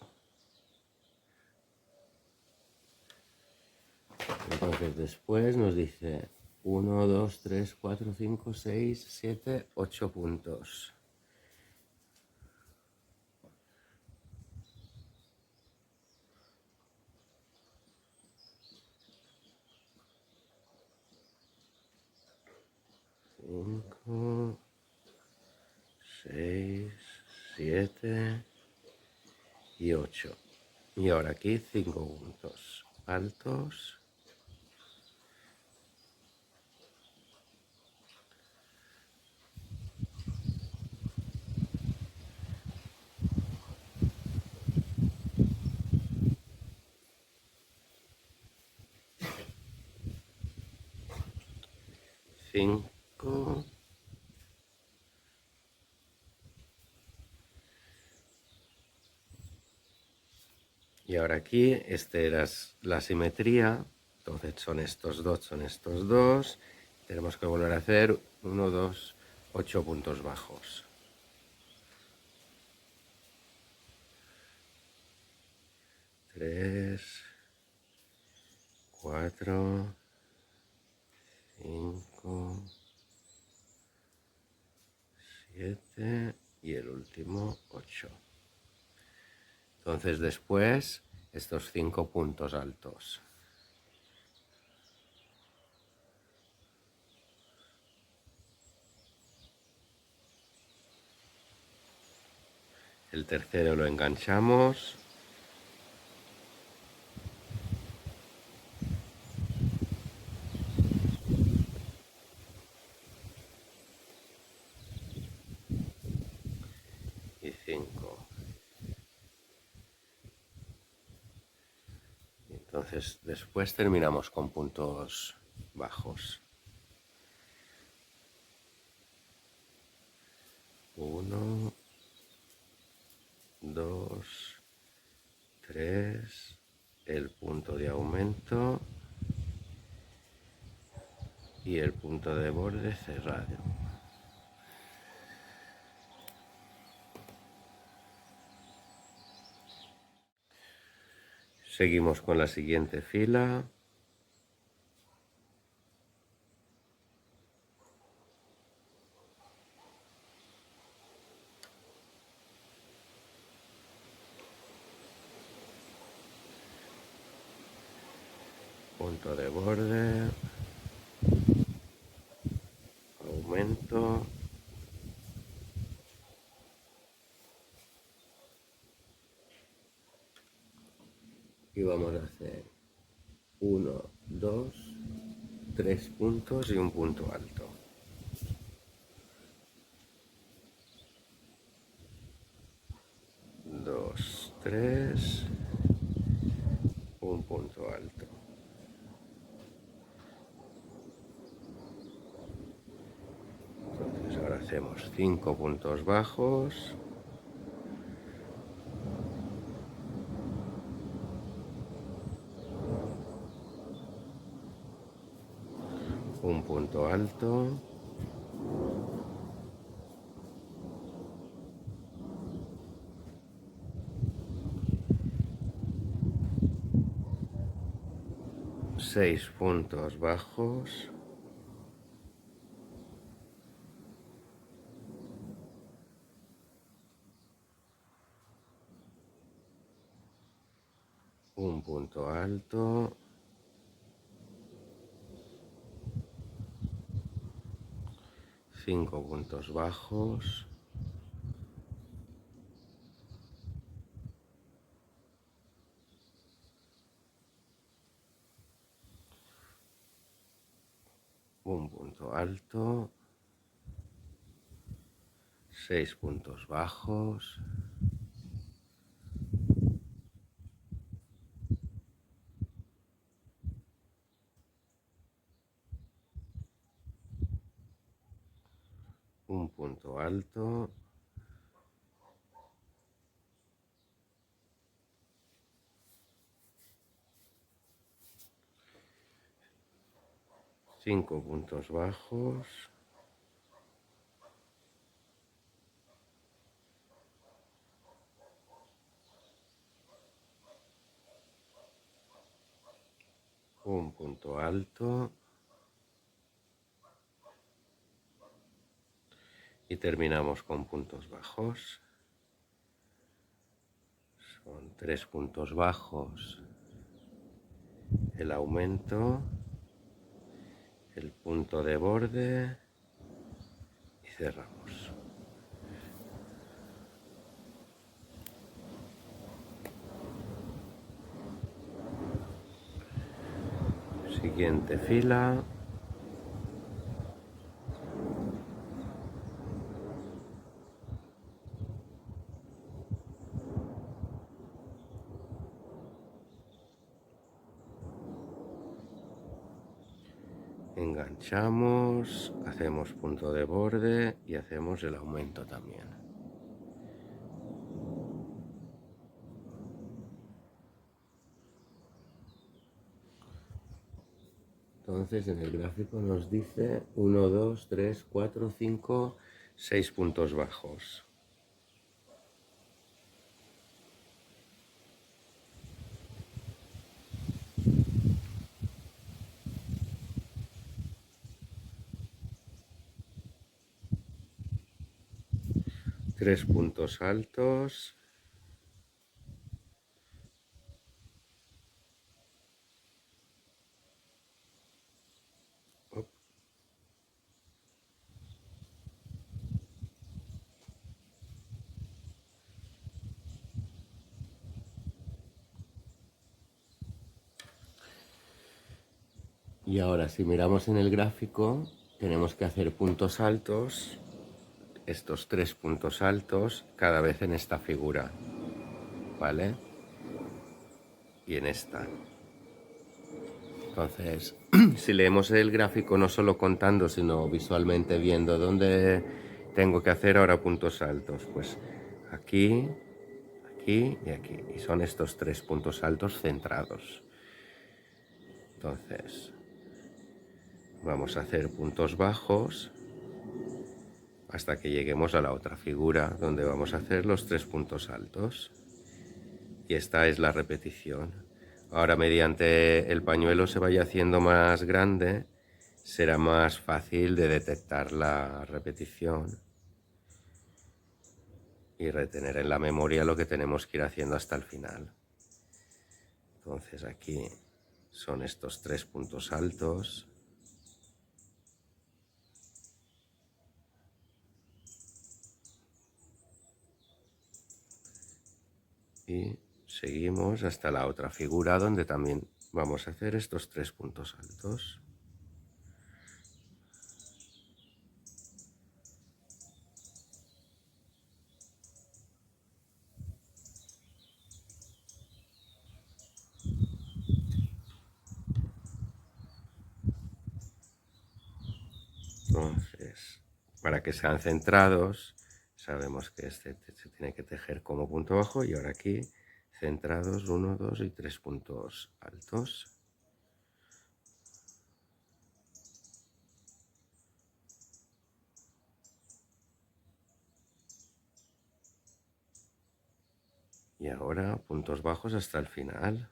Entonces después nos dice 1, 2, 3, 4, 5, 6, 7, 8 puntos. Cinco, 6, 7 y 8. Y ahora aquí 5 puntos altos. Cinco. Y ahora aquí, este era la simetría, entonces son estos dos, tenemos que volver a hacer 1, 2, 8 puntos bajos. 3, 4, 5, 7 y el último 8. Entonces después estos 5 puntos altos. El tercero lo enganchamos. Y 5. Entonces después terminamos con puntos bajos. 1, 2, 3, el punto de aumento y el punto de borde cerrado. Seguimos con la siguiente fila. Punto de borde, aumento, y vamos a hacer 1, 2, 3 puntos y un punto alto. 2, 3, un punto alto. Entonces ahora hacemos 5 puntos bajos. Un punto alto. Seis puntos bajos. Un punto alto. 5 puntos bajos. Un punto alto. 6 puntos bajos. Un punto alto. Cinco puntos bajos. Un punto alto. Y terminamos con puntos bajos. Son 3 puntos bajos, el aumento, el punto de borde y cerramos. Siguiente fila. Enganchamos, hacemos punto de borde y hacemos el aumento también. Entonces en el gráfico nos dice 1, 2, 3, 4, 5, 6 puntos bajos. Tres puntos altos. Y ahora si miramos en el gráfico, tenemos que hacer puntos altos, estos 3 puntos altos, cada vez en esta figura, ¿vale? Y en esta. Entonces, si leemos el gráfico no solo contando, sino visualmente viendo dónde tengo que hacer ahora puntos altos, pues aquí, aquí y aquí. Y son estos 3 puntos altos centrados. Entonces, vamos a hacer puntos bajos hasta que lleguemos a la otra figura donde vamos a hacer los 3 puntos altos. Y esta es la repetición. Ahora, mediante el pañuelo se vaya haciendo más grande, será más fácil de detectar la repetición y retener en la memoria lo que tenemos que ir haciendo hasta el final. Entonces aquí son estos 3 puntos altos. Y seguimos hasta la otra figura donde también vamos a hacer estos 3 puntos altos. Entonces, para que sean centrados, sabemos que este se tiene que tejer como punto bajo y ahora aquí centrados 1, 2 y 3 puntos altos. Y ahora puntos bajos hasta el final.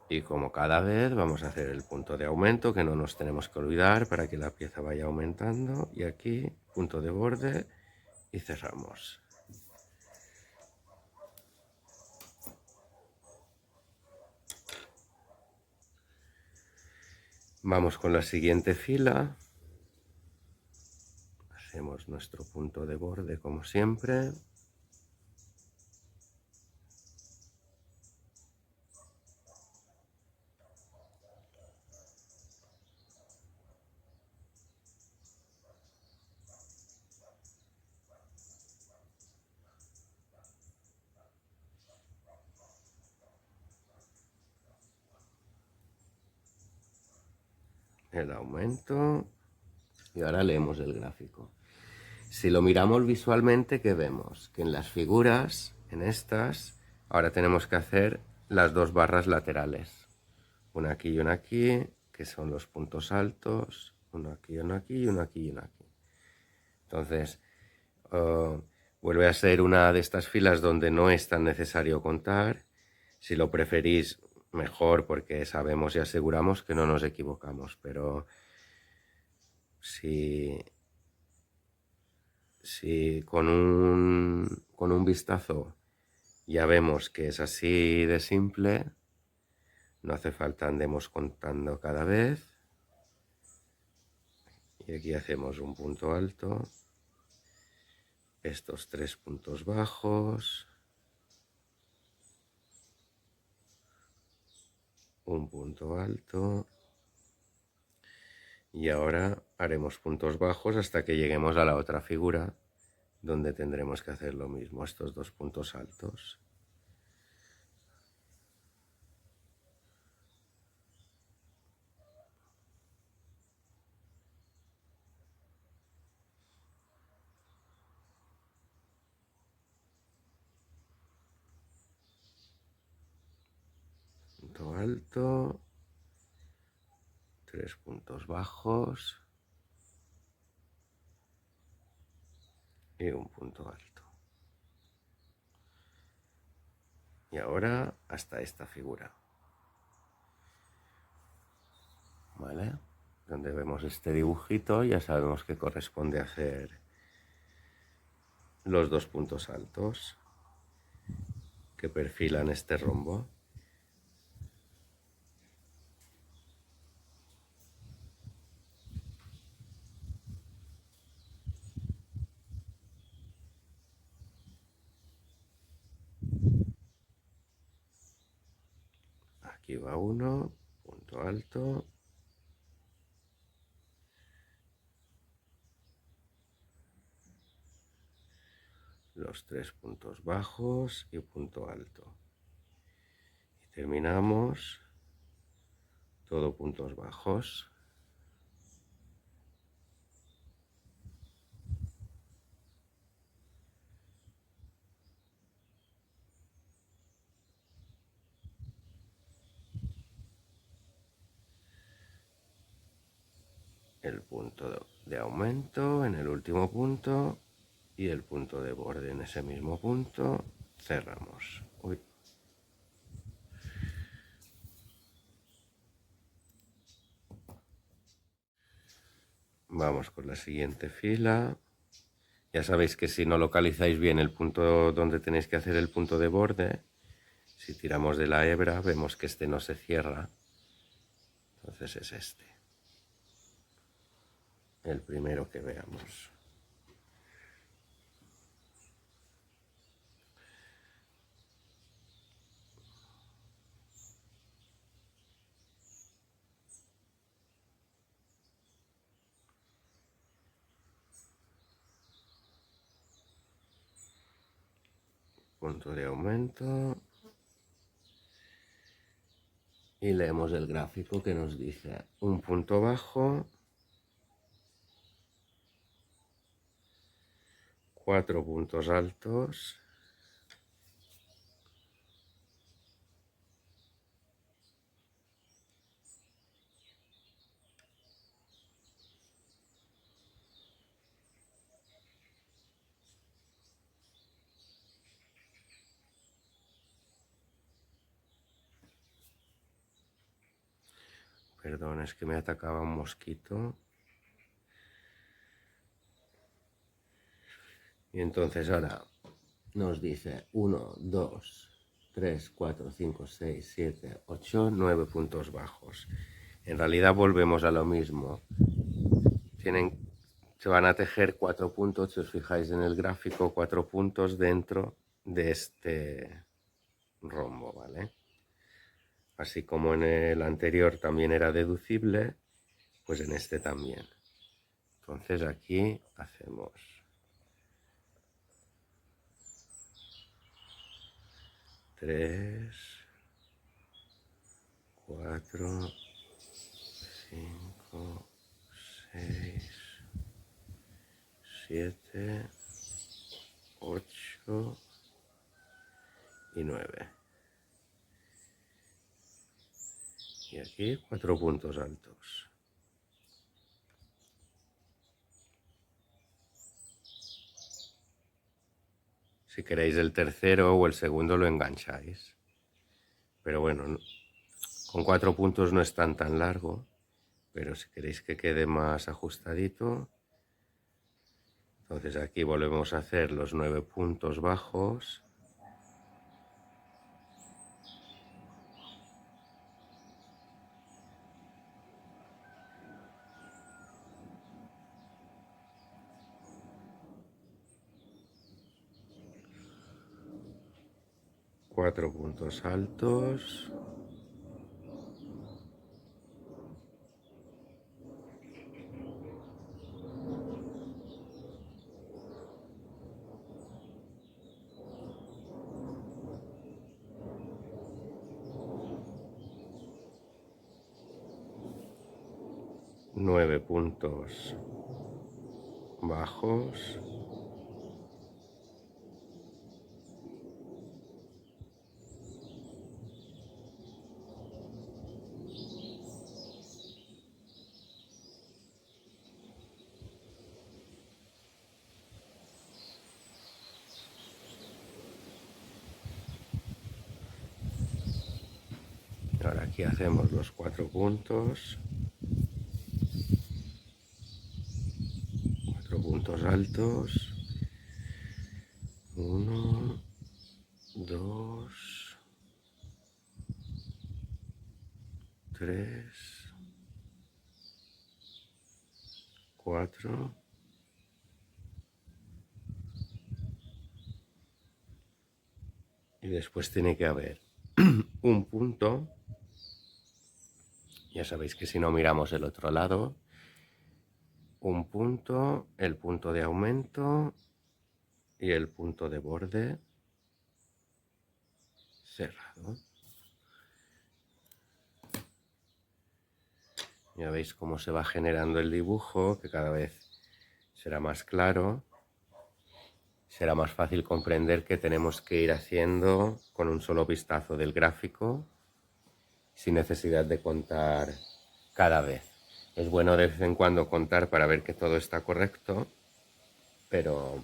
Y como cada vez vamos a hacer el punto de aumento, que no nos tenemos que olvidar para que la pieza vaya aumentando. Y aquí, punto de borde y cerramos. Vamos con la siguiente fila. Hacemos nuestro punto de borde como siempre. El aumento. Y ahora leemos el gráfico. Si lo miramos visualmente, ¿qué vemos? Que en las figuras, en estas, ahora tenemos que hacer las dos barras laterales. Una aquí y una aquí, que son los puntos altos. Uno aquí, uno aquí, uno aquí y uno aquí. Entonces, vuelve a ser una de estas filas donde no es tan necesario contar. Si lo preferís, mejor, porque sabemos y aseguramos que no nos equivocamos. Pero si con un vistazo ya vemos que es así de simple, no hace falta andemos contando cada vez. Y aquí hacemos un punto alto, estos 3 puntos bajos, un punto alto, y ahora haremos puntos bajos hasta que lleguemos a la otra figura, donde tendremos que hacer lo mismo, estos 2 puntos altos. Punto alto, 3 puntos bajos y un punto alto. Y ahora hasta esta figura. ¿Vale? Donde vemos este dibujito ya sabemos que corresponde hacer los 2 puntos altos que perfilan este rombo. Aquí va uno, punto alto. Los 3 puntos bajos y punto alto. Y terminamos todo puntos bajos. El punto de aumento en el último punto y el punto de borde en ese mismo punto. Cerramos. Uy. Vamos con la siguiente fila. Ya sabéis que si no localizáis bien el punto donde tenéis que hacer el punto de borde, si tiramos de la hebra vemos que este no se cierra. Entonces es este. El primero que veamos. Punto de aumento. Y leemos el gráfico que nos dice un punto bajo, 4 puntos altos, Perdón, es que me atacaba un mosquito. Y entonces ahora nos dice 1, 2, 3, 4, 5, 6, 7, 8, 9 puntos bajos. En realidad volvemos a lo mismo. Se van a tejer 4 puntos, si os fijáis en el gráfico, 4 puntos dentro de este rombo, ¿vale? Así como en el anterior también era deducible, pues en este también. Entonces aquí hacemos 3, 4, 5, 6, 7, 8 y 9. Y aquí 4 puntos altos. Si queréis el tercero o el segundo lo engancháis. Pero bueno, con 4 puntos no es tan largo. Pero si queréis que quede más ajustadito, entonces aquí volvemos a hacer los 9 puntos bajos. Cuatro puntos altos. Nueve puntos bajos. Ahora aquí hacemos los 4 puntos. 4 puntos altos. 1, 2, 3, 4. Y después tiene que haber un punto. Ya sabéis que si no miramos el otro lado, un punto, el punto de aumento y el punto de borde cerrado. Ya veis cómo se va generando el dibujo, que cada vez será más claro. Será más fácil comprender que tenemos que ir haciendo con un solo vistazo del gráfico, sin necesidad de contar cada vez. Es bueno de vez en cuando contar para ver que todo está correcto, pero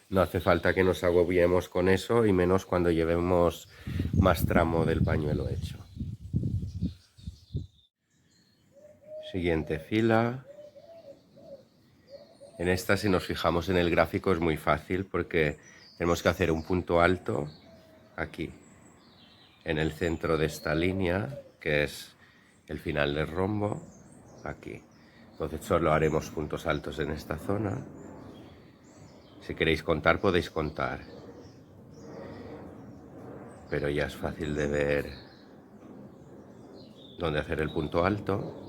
no hace falta que nos agobiemos con eso, y menos cuando llevemos más tramo del pañuelo hecho. Siguiente fila. En esta, si nos fijamos en el gráfico, es muy fácil porque tenemos que hacer un punto alto aquí, en el centro de esta línea, que es el final del rombo, aquí. Entonces solo haremos puntos altos en esta zona. Si queréis contar, podéis contar, pero ya es fácil de ver dónde hacer el punto alto.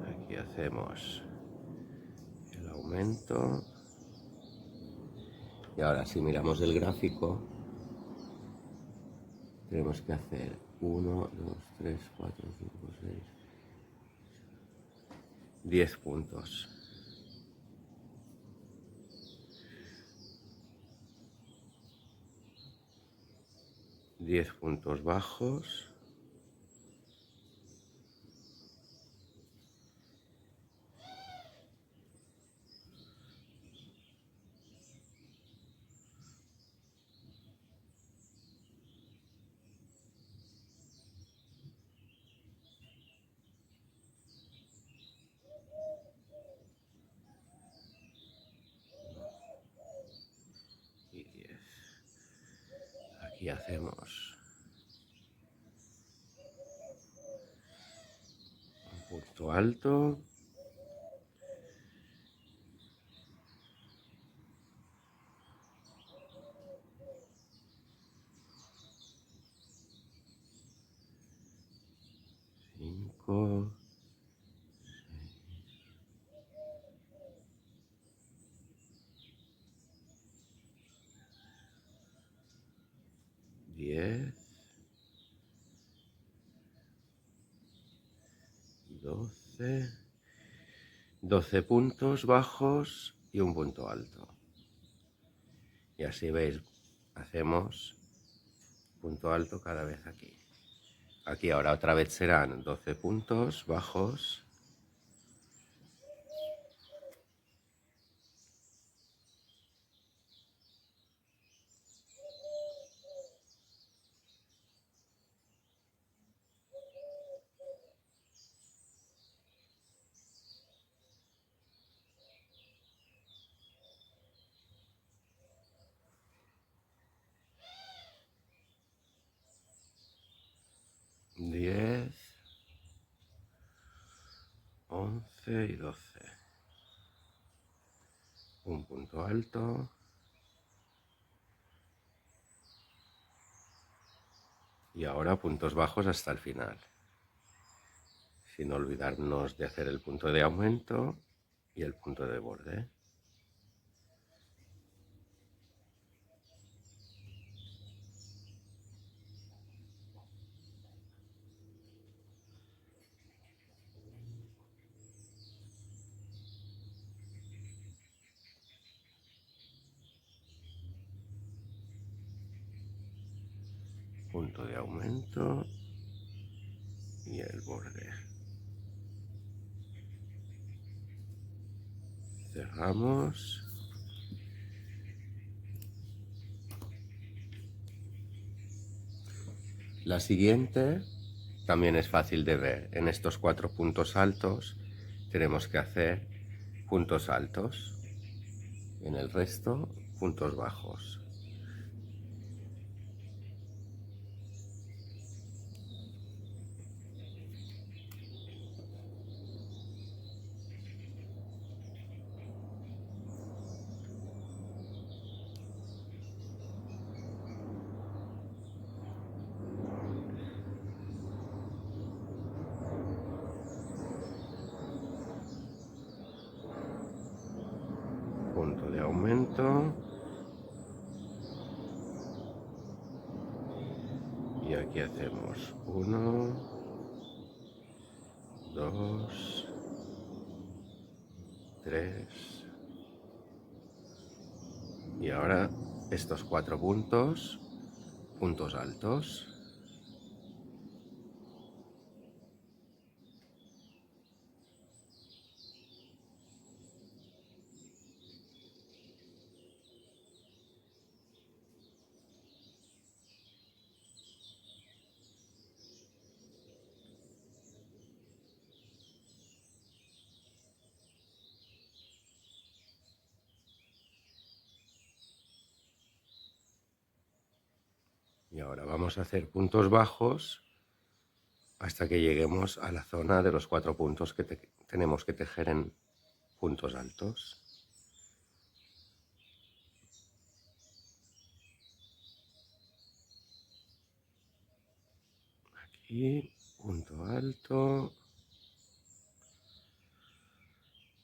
Aquí hacemos el aumento. Y ahora, si miramos el gráfico, tenemos que hacer 1, 2, 3, 4, 5, 6, 10 puntos. 10 puntos bajos. y hacemos un punto alto, cinco, 10, 12 puntos bajos y un punto alto. Y así veis, hacemos punto alto cada vez aquí. Aquí ahora otra vez serán 12 puntos bajos. Diez, 11 y 12. Un punto alto. Y ahora puntos bajos hasta el final. Sin olvidarnos de hacer el punto de aumento y el punto de borde. Punto de aumento y el borde. Cerramos. La siguiente también es fácil de ver. En estos 4 puntos altos tenemos que hacer puntos altos. En el resto, puntos bajos. Punto de aumento. Y aquí hacemos 1, 2, 3. Y ahora estos 4 puntos, puntos altos. Y ahora vamos a hacer puntos bajos hasta que lleguemos a la zona de los 4 puntos que tenemos que tejer en puntos altos. Aquí, punto alto.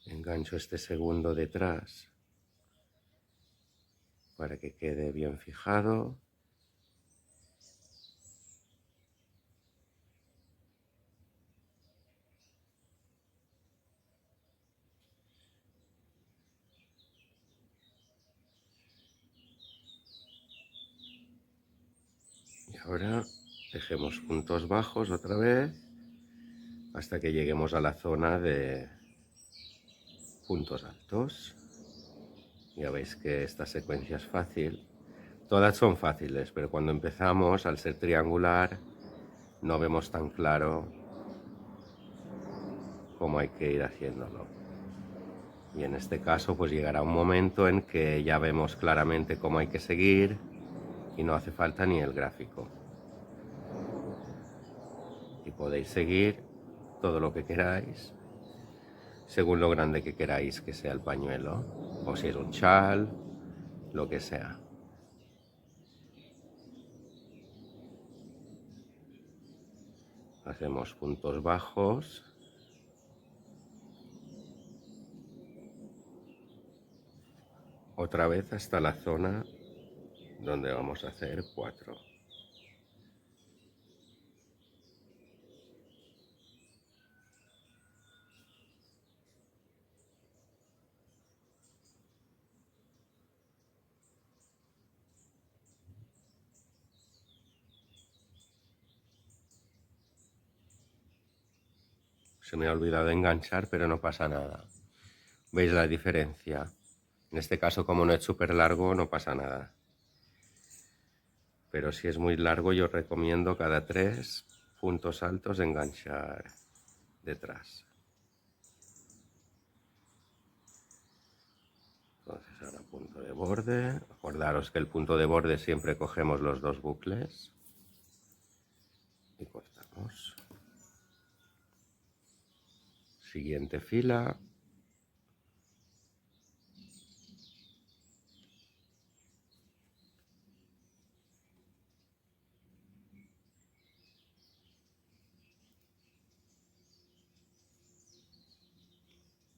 Engancho este segundo detrás para que quede bien fijado. Y ahora tejemos puntos bajos otra vez hasta que lleguemos a la zona de puntos altos. Ya veis que esta secuencia es fácil. Todas son fáciles, pero cuando empezamos, al ser triangular, no vemos tan claro cómo hay que ir haciéndolo. Y en este caso, pues llegará un momento en que ya vemos claramente cómo hay que seguir y no hace falta ni el gráfico. Y podéis seguir todo lo que queráis, según lo grande que queráis que sea el pañuelo, o si es un chal, lo que sea. Hacemos puntos bajos. Otra vez hasta la zona donde vamos a hacer 4. Se me ha olvidado enganchar, pero no pasa nada. ¿Veis la diferencia? En este caso, como no es súper largo, no pasa nada. Pero si es muy largo, yo recomiendo cada 3 puntos altos enganchar detrás. Entonces ahora punto de borde. Acordaros que el punto de borde siempre cogemos los 2 bucles y cortamos. Siguiente fila.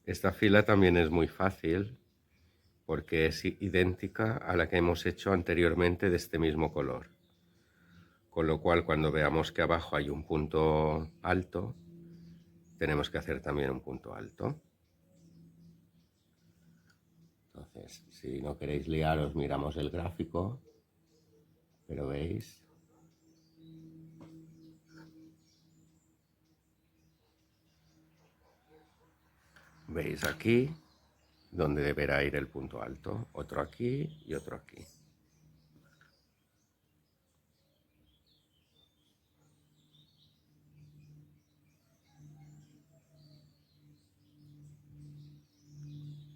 Esta fila también es muy fácil porque es idéntica a la que hemos hecho anteriormente de este mismo color. Con lo cual, cuando veamos que abajo hay un punto alto, tenemos que hacer también un punto alto. Entonces, si no queréis liaros, miramos el gráfico, pero veis. Veis aquí donde deberá ir el punto alto, otro aquí y otro aquí.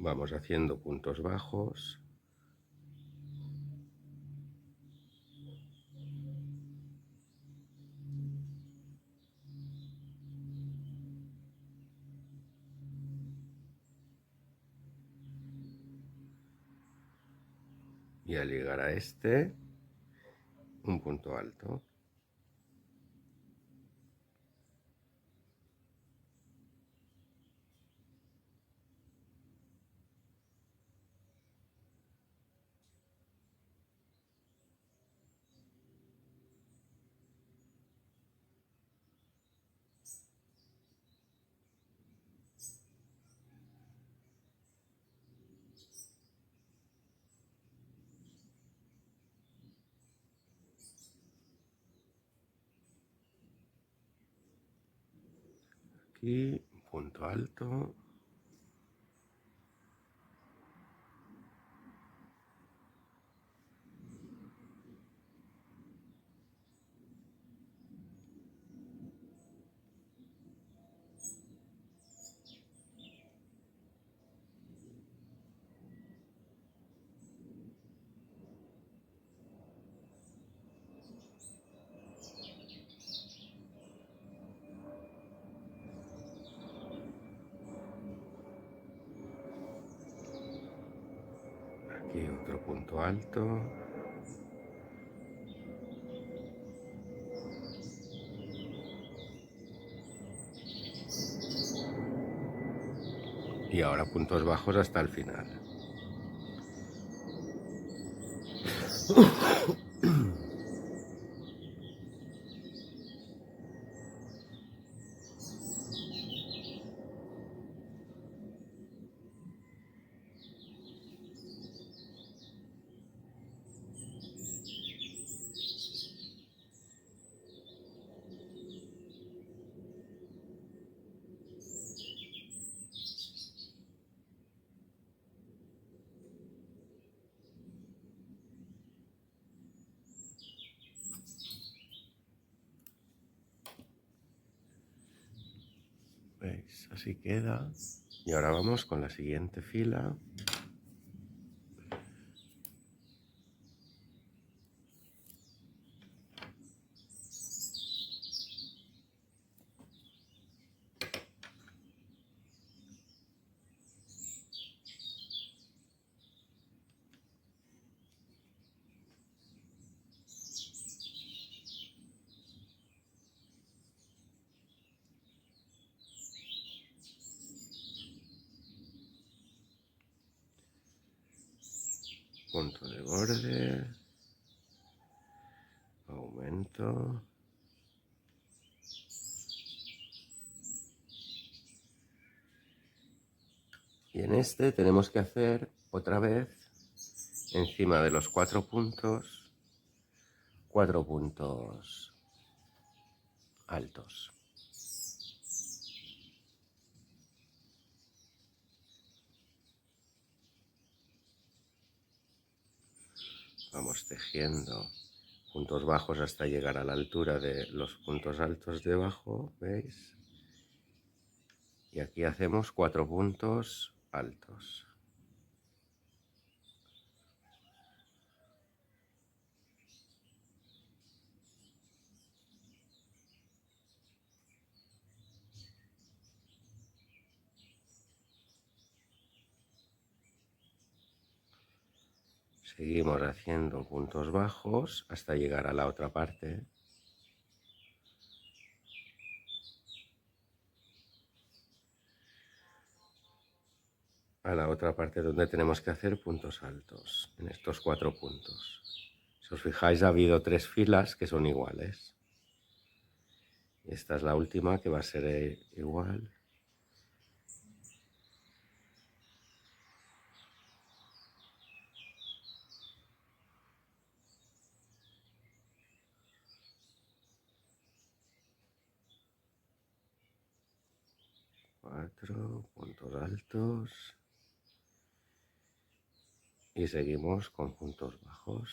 Vamos haciendo puntos bajos. Y al llegar a este, un punto alto. Aquí, punto alto. Aquí otro punto alto. Y ahora puntos bajos hasta el final. ¿Veis? Así queda. Y ahora vamos con la siguiente fila. punto de borde, aumento, y en este tenemos que hacer otra vez encima de los 4 puntos altos. Vamos tejiendo puntos bajos hasta llegar a la altura de los puntos altos de abajo, ¿veis? Y aquí hacemos 4 puntos altos. Seguimos haciendo puntos bajos hasta llegar a la otra parte. A la otra parte donde tenemos que hacer puntos altos, en estos 4 puntos. Si os fijáis, ha habido 3 filas que son iguales. Y esta es la última que va a ser igual. Cuatro puntos altos. Y seguimos con puntos bajos.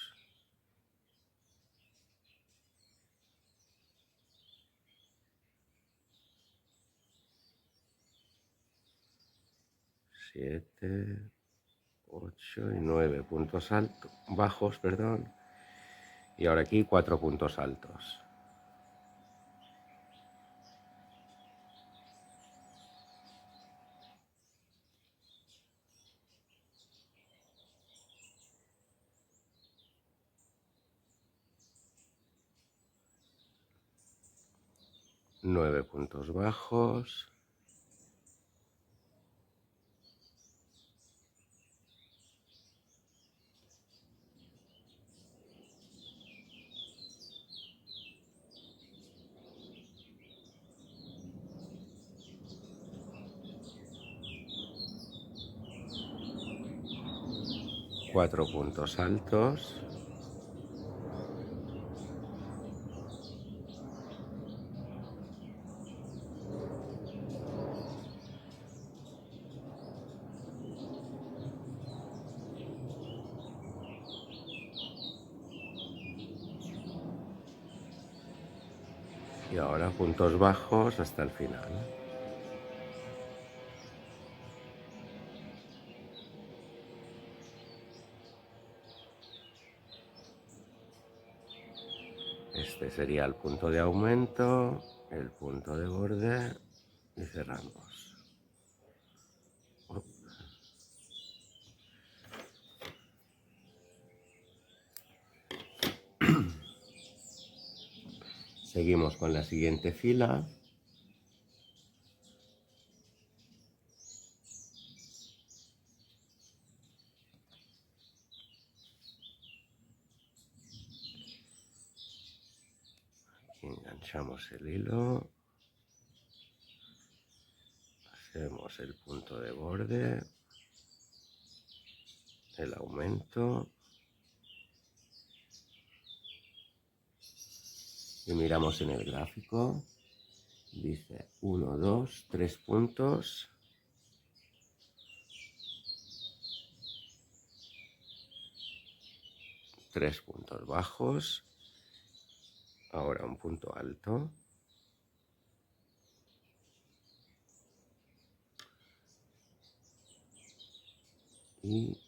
Siete, 8 y 9 puntos bajos, perdón. Y ahora aquí 4 puntos altos. Nueve puntos bajos. Cuatro puntos altos. Y ahora puntos bajos hasta el final. Este sería el punto de aumento, el punto de borde y cerramos. Seguimos con la siguiente fila. Aquí enganchamos el hilo. Hacemos el punto de borde, el aumento. Y miramos en el gráfico. Dice 1, 2, 3 puntos. Tres puntos bajos. Ahora un punto alto. Y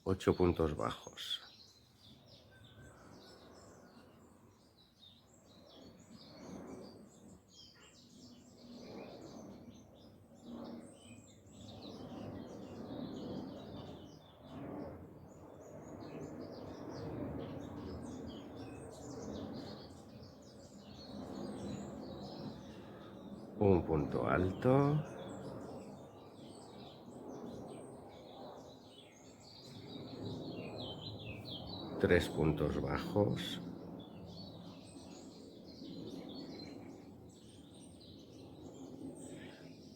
8 puntos bajos. Un punto alto. 3 puntos bajos,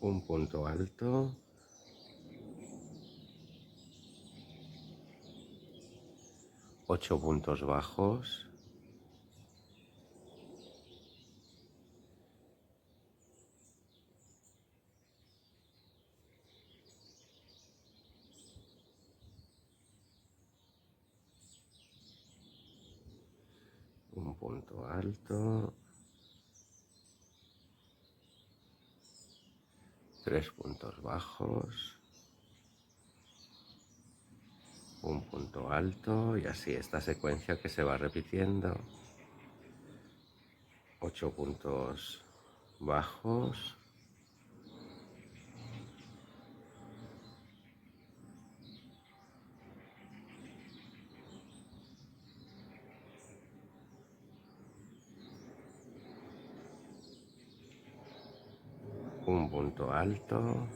un punto alto, ocho puntos bajos, un punto alto, 3 puntos bajos, un punto alto, y así esta secuencia que se va repitiendo. 8 puntos bajos, un punto alto,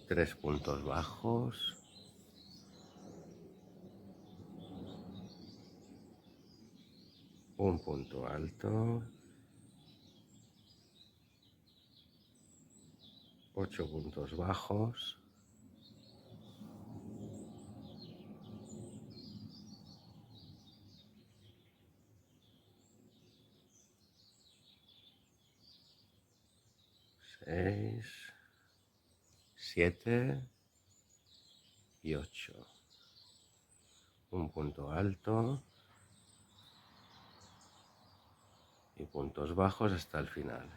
3 puntos bajos, un punto alto, 8 puntos bajos, seis, 7 y 8. Un punto alto y puntos bajos hasta el final.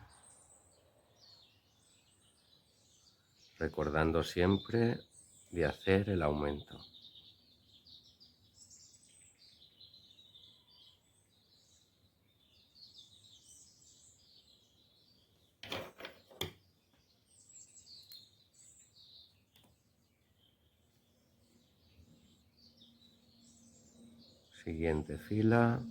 Recordando siempre de hacer el aumento. Siguiente fila.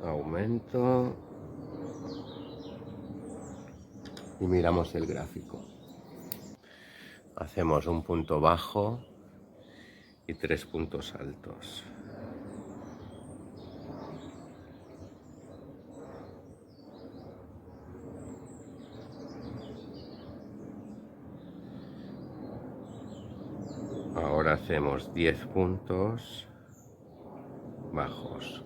Aumento. Y miramos el gráfico. Hacemos un punto bajo y 3 puntos altos. Ahora hacemos 10 puntos bajos.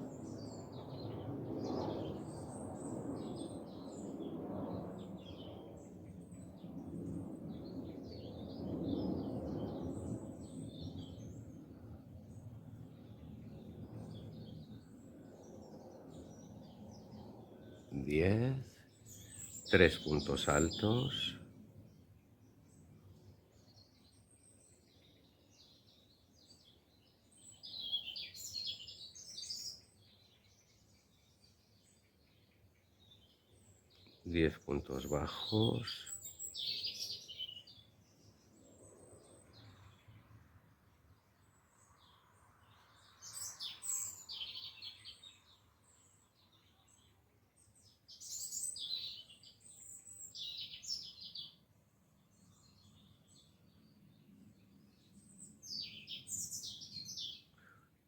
Diez, 3 puntos altos, diez puntos bajos,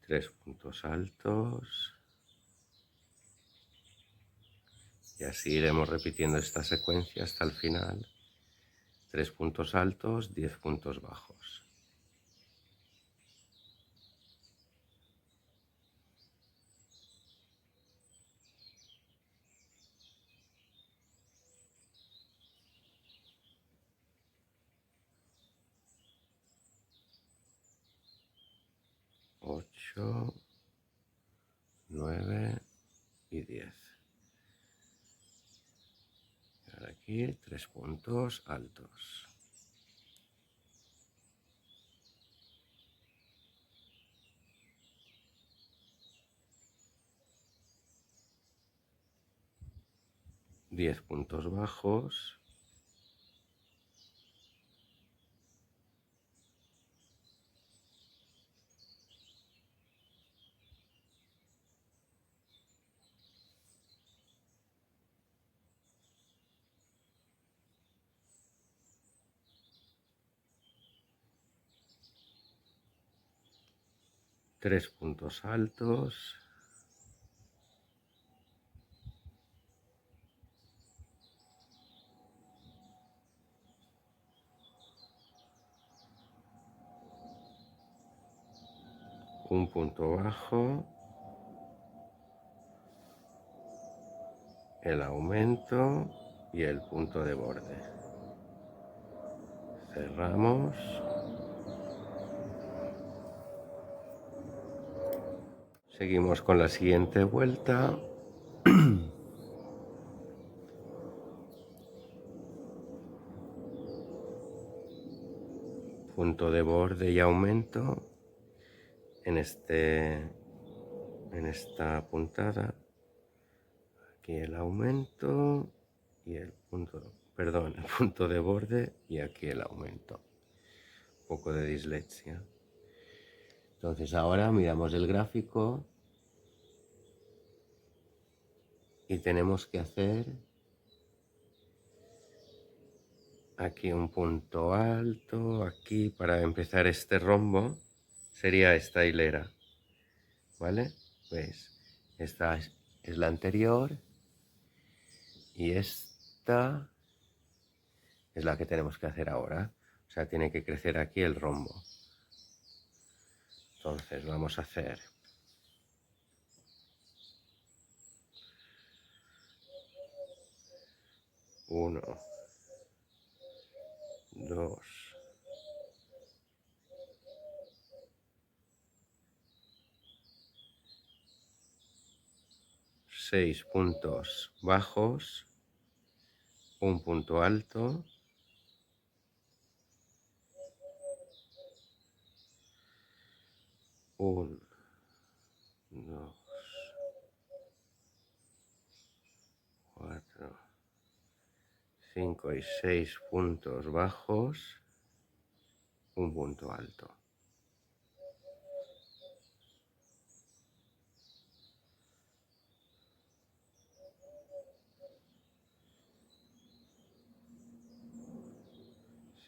tres puntos altos, y así iremos repitiendo esta secuencia hasta el final. 3 puntos altos, 10 puntos bajos. Ocho, 9 y 10. Y ahora aquí 3 puntos altos. Diez puntos bajos. 3 puntos altos, un punto bajo, el aumento y el punto de borde. Cerramos. Seguimos con la siguiente vuelta. Punto de borde y aumento en esta puntada. Aquí el aumento y el punto, perdón, el punto de borde y aquí el aumento. Un poco de dislexia. Entonces ahora miramos el gráfico y tenemos que hacer aquí un punto alto, aquí para empezar este rombo sería esta hilera, ¿vale? Pues esta es la anterior y esta es la que tenemos que hacer ahora. O sea, tiene que crecer aquí el rombo. Entonces vamos a hacer 1, 2, 6 puntos bajos, un punto alto, un, 2, 4, 5 y 6 puntos bajos, un punto alto.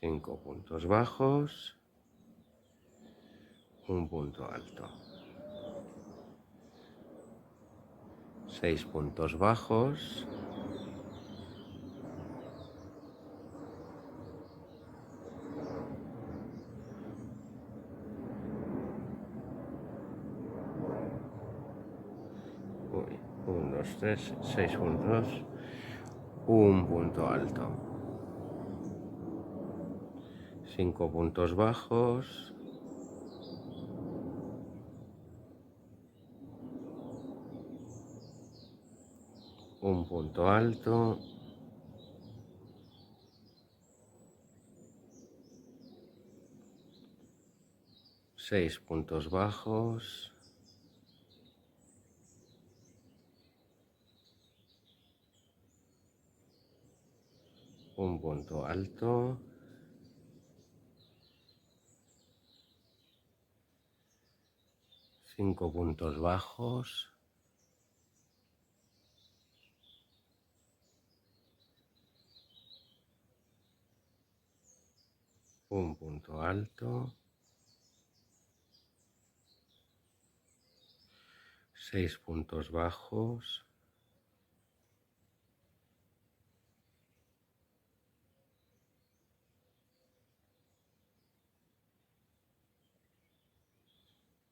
Cinco puntos bajos, un punto alto. 6 puntos bajos, uy, 1, 2, 3, 6 puntos, un punto alto. 5 puntos bajos, un punto alto, 6 puntos bajos, un punto alto, 5 puntos bajos, un punto alto, 6 puntos bajos,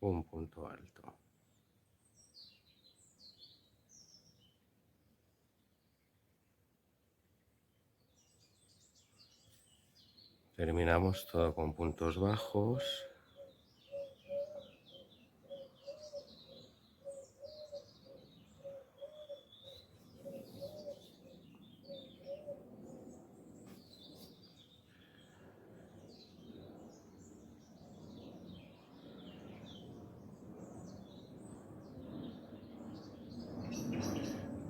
un punto alto. Terminamos todo con puntos bajos.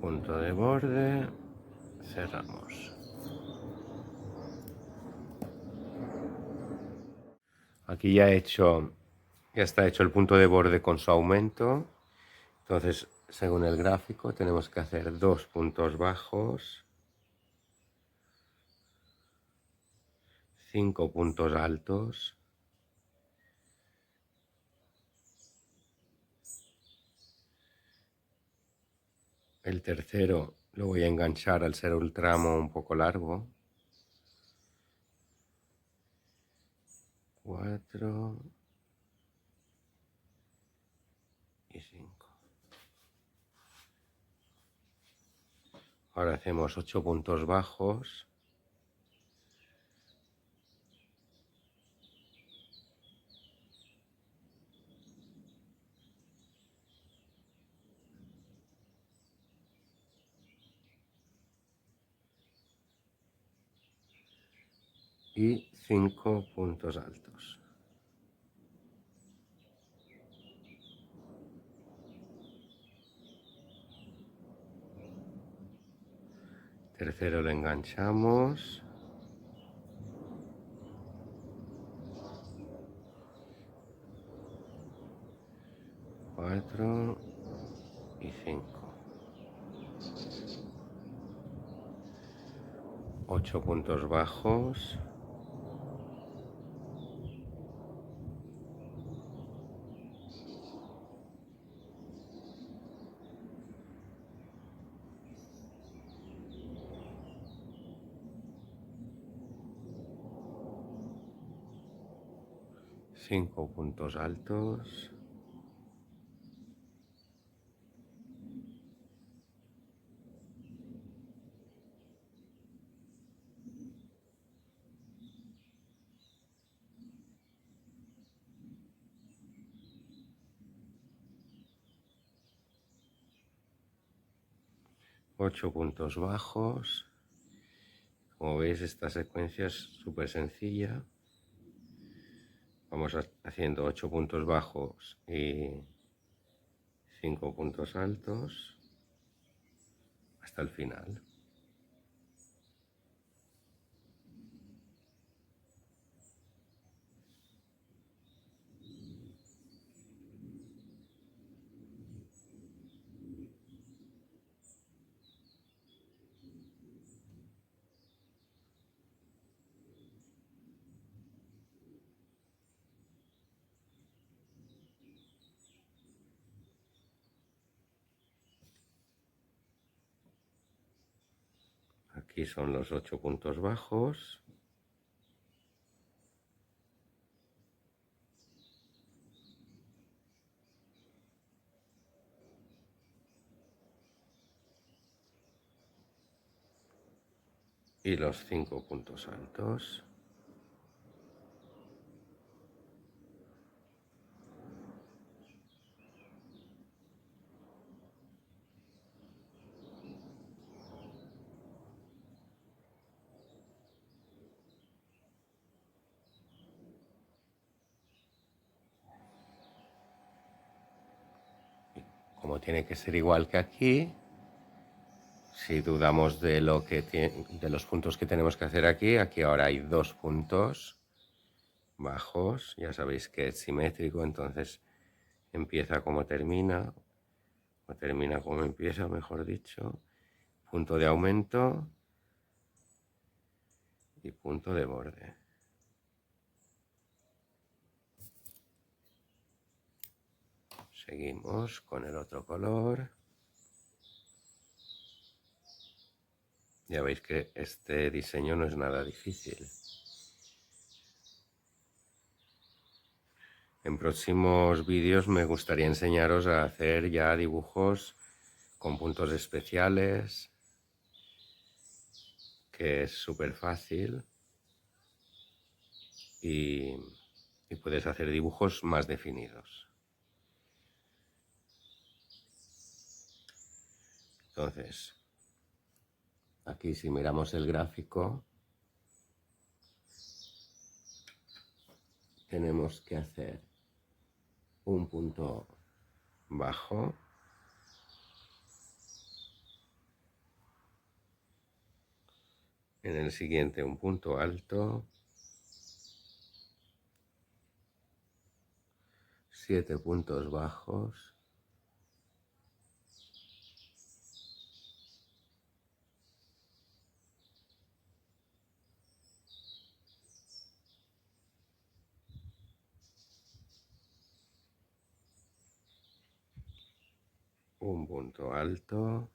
Punto de borde, cerramos. Aquí ya está hecho el punto de borde con su aumento. Entonces, según el gráfico, tenemos que hacer 2 puntos bajos, 5 puntos altos, El tercero lo voy a enganchar al ser un tramo un poco largo. 4 y 5. Ahora hacemos 8 puntos bajos. Y 5 puntos altos. Tercero lo enganchamos. 4 y 5. 8 puntos bajos. Cinco puntos altos. Ocho puntos bajos. Como veis, esta secuencia es súper sencilla. Vamos haciendo 8 puntos bajos y 5 puntos altos hasta el final. Aquí son los 8 puntos bajos. Y los 5 puntos altos. Como tiene que ser igual que aquí, si dudamos de los puntos que tenemos que hacer aquí, aquí ahora hay 2 puntos bajos. Ya sabéis que es simétrico, entonces empieza como termina, o termina como empieza, mejor dicho. Punto de aumento y punto de borde. Seguimos con el otro color. Ya veis que este diseño no es nada difícil. En próximos vídeos me gustaría enseñaros a hacer ya dibujos con puntos especiales, que es súper fácil, y puedes hacer dibujos más definidos. Entonces, aquí si miramos el gráfico, tenemos que hacer un punto bajo, en el siguiente un punto alto, 7 puntos bajos, un punto alto,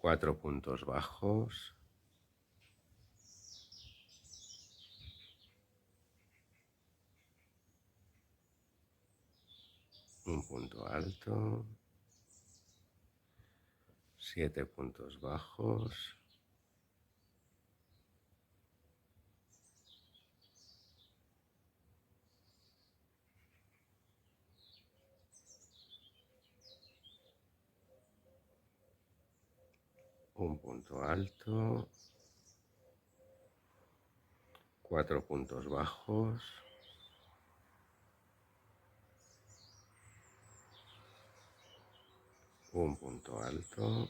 4 puntos bajos, un punto alto, 7 puntos bajos, un punto alto, 4 puntos bajos, un punto alto,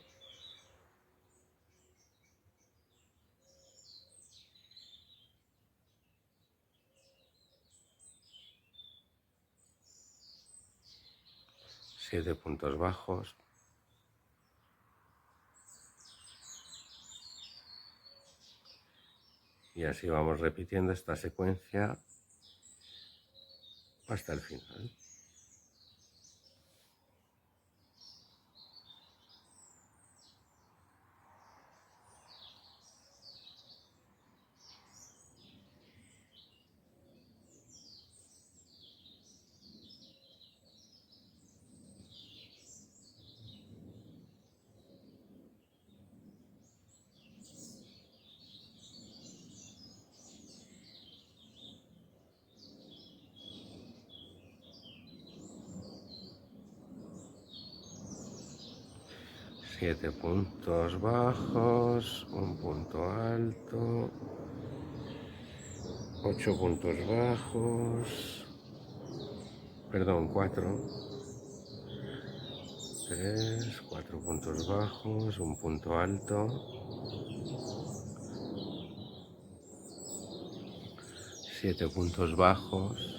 siete puntos bajos, y así vamos repitiendo esta secuencia hasta el final. Siete puntos bajos, un punto alto, 8 puntos bajos, perdón, 4, 3, 4 puntos bajos, un punto alto, 7 puntos bajos,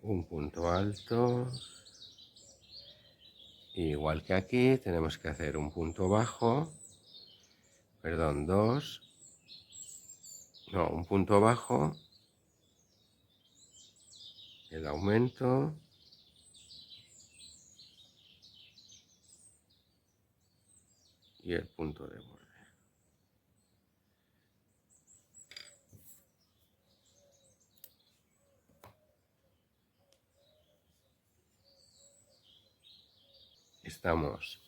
un punto alto. Igual que aquí tenemos que hacer un punto bajo, perdón, un punto bajo, el aumento, y el punto de borde. Estamos,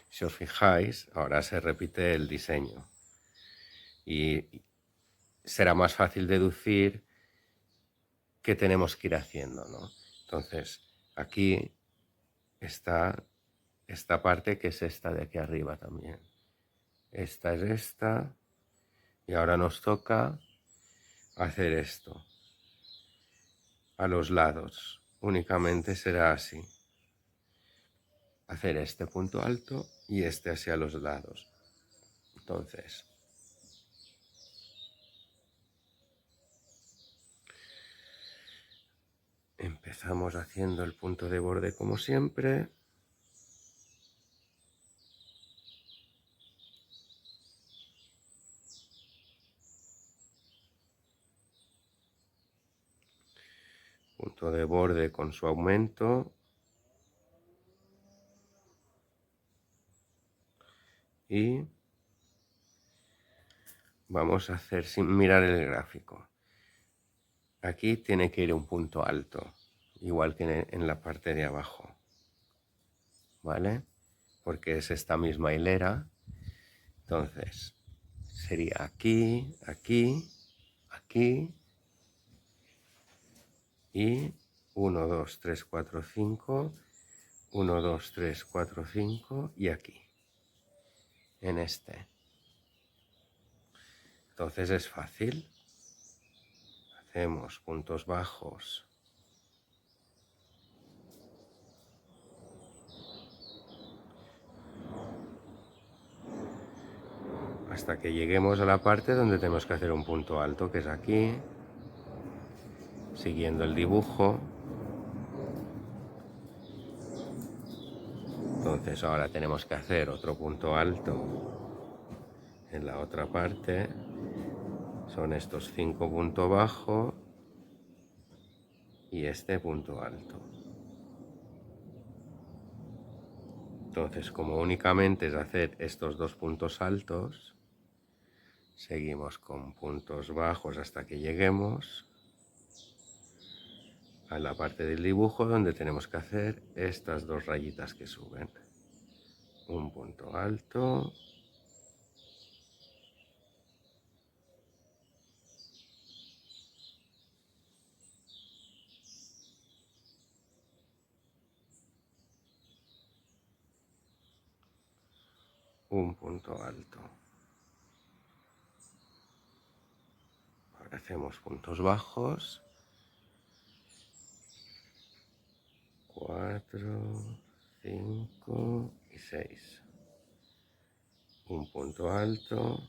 si os fijáis, ahora se repite el diseño y será más fácil deducir qué tenemos que ir haciendo, ¿no? Entonces, aquí está esta parte que es esta de aquí arriba también. Esta es esta, y ahora nos toca hacer esto. A los lados únicamente será así. Hacer este punto alto y este hacia los lados. Entonces, empezamos haciendo el punto de borde como siempre. Punto de borde con su aumento. Y vamos a hacer sin mirar el gráfico. Aquí tiene que ir un punto alto, igual que en la parte de abajo, ¿vale? Porque es esta misma hilera. Entonces, sería aquí, aquí, aquí, y 1, 2, 3, 4, 5, 1, 2, 3, 4, 5, y aquí, en este. Entonces es fácil. Hacemos puntos bajos. Hasta que lleguemos a la parte donde tenemos que hacer un punto alto, que es aquí, siguiendo el dibujo. Entonces Entonces ahora tenemos que hacer otro punto alto en la otra parte. Son estos 5 puntos bajos y este punto alto. Entonces, como únicamente es hacer estos 2 puntos altos, seguimos con puntos bajos hasta que lleguemos a la parte del dibujo donde tenemos que hacer estas 2 rayitas que suben. Un punto alto. Un punto alto. Ahora hacemos puntos bajos. 4, 5 y 6. Un punto alto.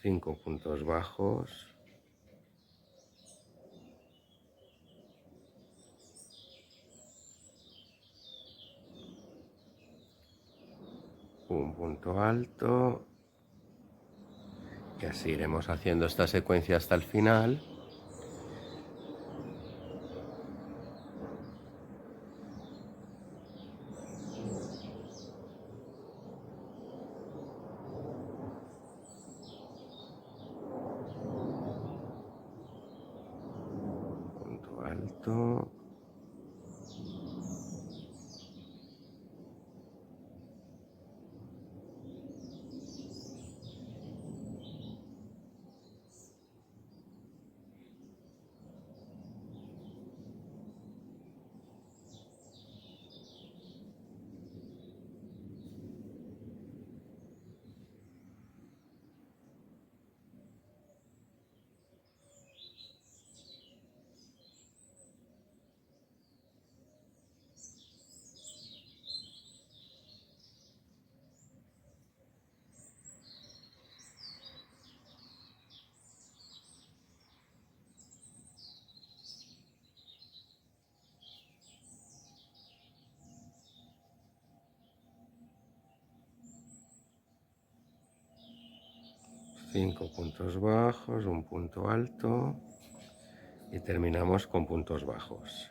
5 puntos bajos. Un punto alto. Y así iremos haciendo esta secuencia hasta el final. Punto alto. Cinco puntos bajos, un punto alto y terminamos con puntos bajos.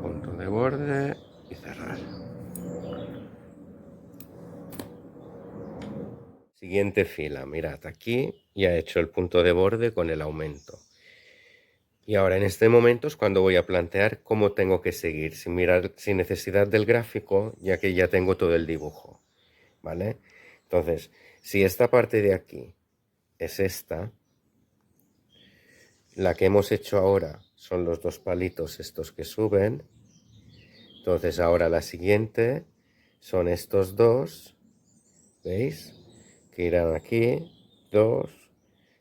Punto de borde y cerrar. Siguiente fila, mirad, aquí ya he hecho el punto de borde con el aumento. Y ahora en este momento es cuando voy a plantear cómo tengo que seguir, sin mirar, sin necesidad del gráfico, ya que ya tengo todo el dibujo, ¿vale? Entonces, si esta parte de aquí es esta, la que hemos hecho ahora son los 2 palitos estos que suben. Entonces ahora la siguiente son estos 2, ¿veis? Que irán aquí, 2,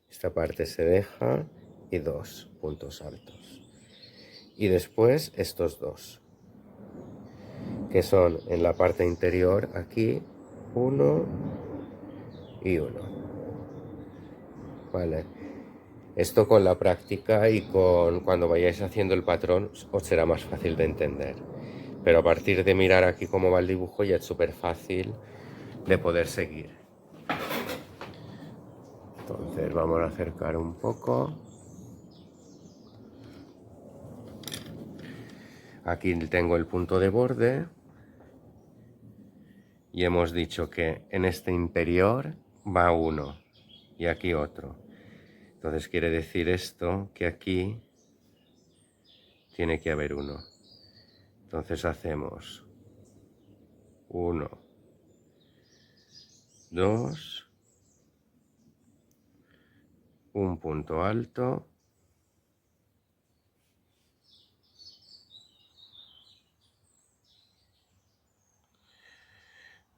esta parte se deja y 2 puntos altos. Y después estos 2, que son en la parte interior aquí, 1 y 1. Vale. Esto con la práctica y con cuando vayáis haciendo el patrón os será más fácil de entender. Pero a partir de mirar aquí cómo va el dibujo ya es súper fácil de poder seguir. Entonces vamos a acercar un poco. Aquí tengo el punto de borde. Y hemos dicho que en este interior va uno y aquí otro. Entonces quiere decir esto que aquí tiene que haber uno. Entonces hacemos 1, 2, un punto alto,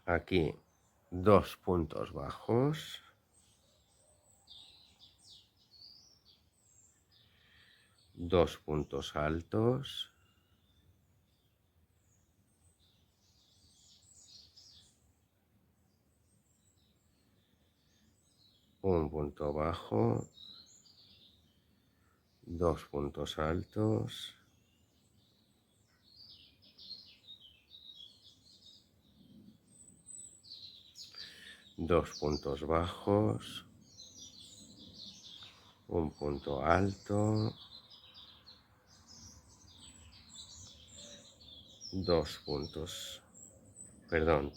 aquí 2 puntos bajos, 2 puntos altos, un punto bajo, 2 puntos altos, dos puntos bajos, un punto alto,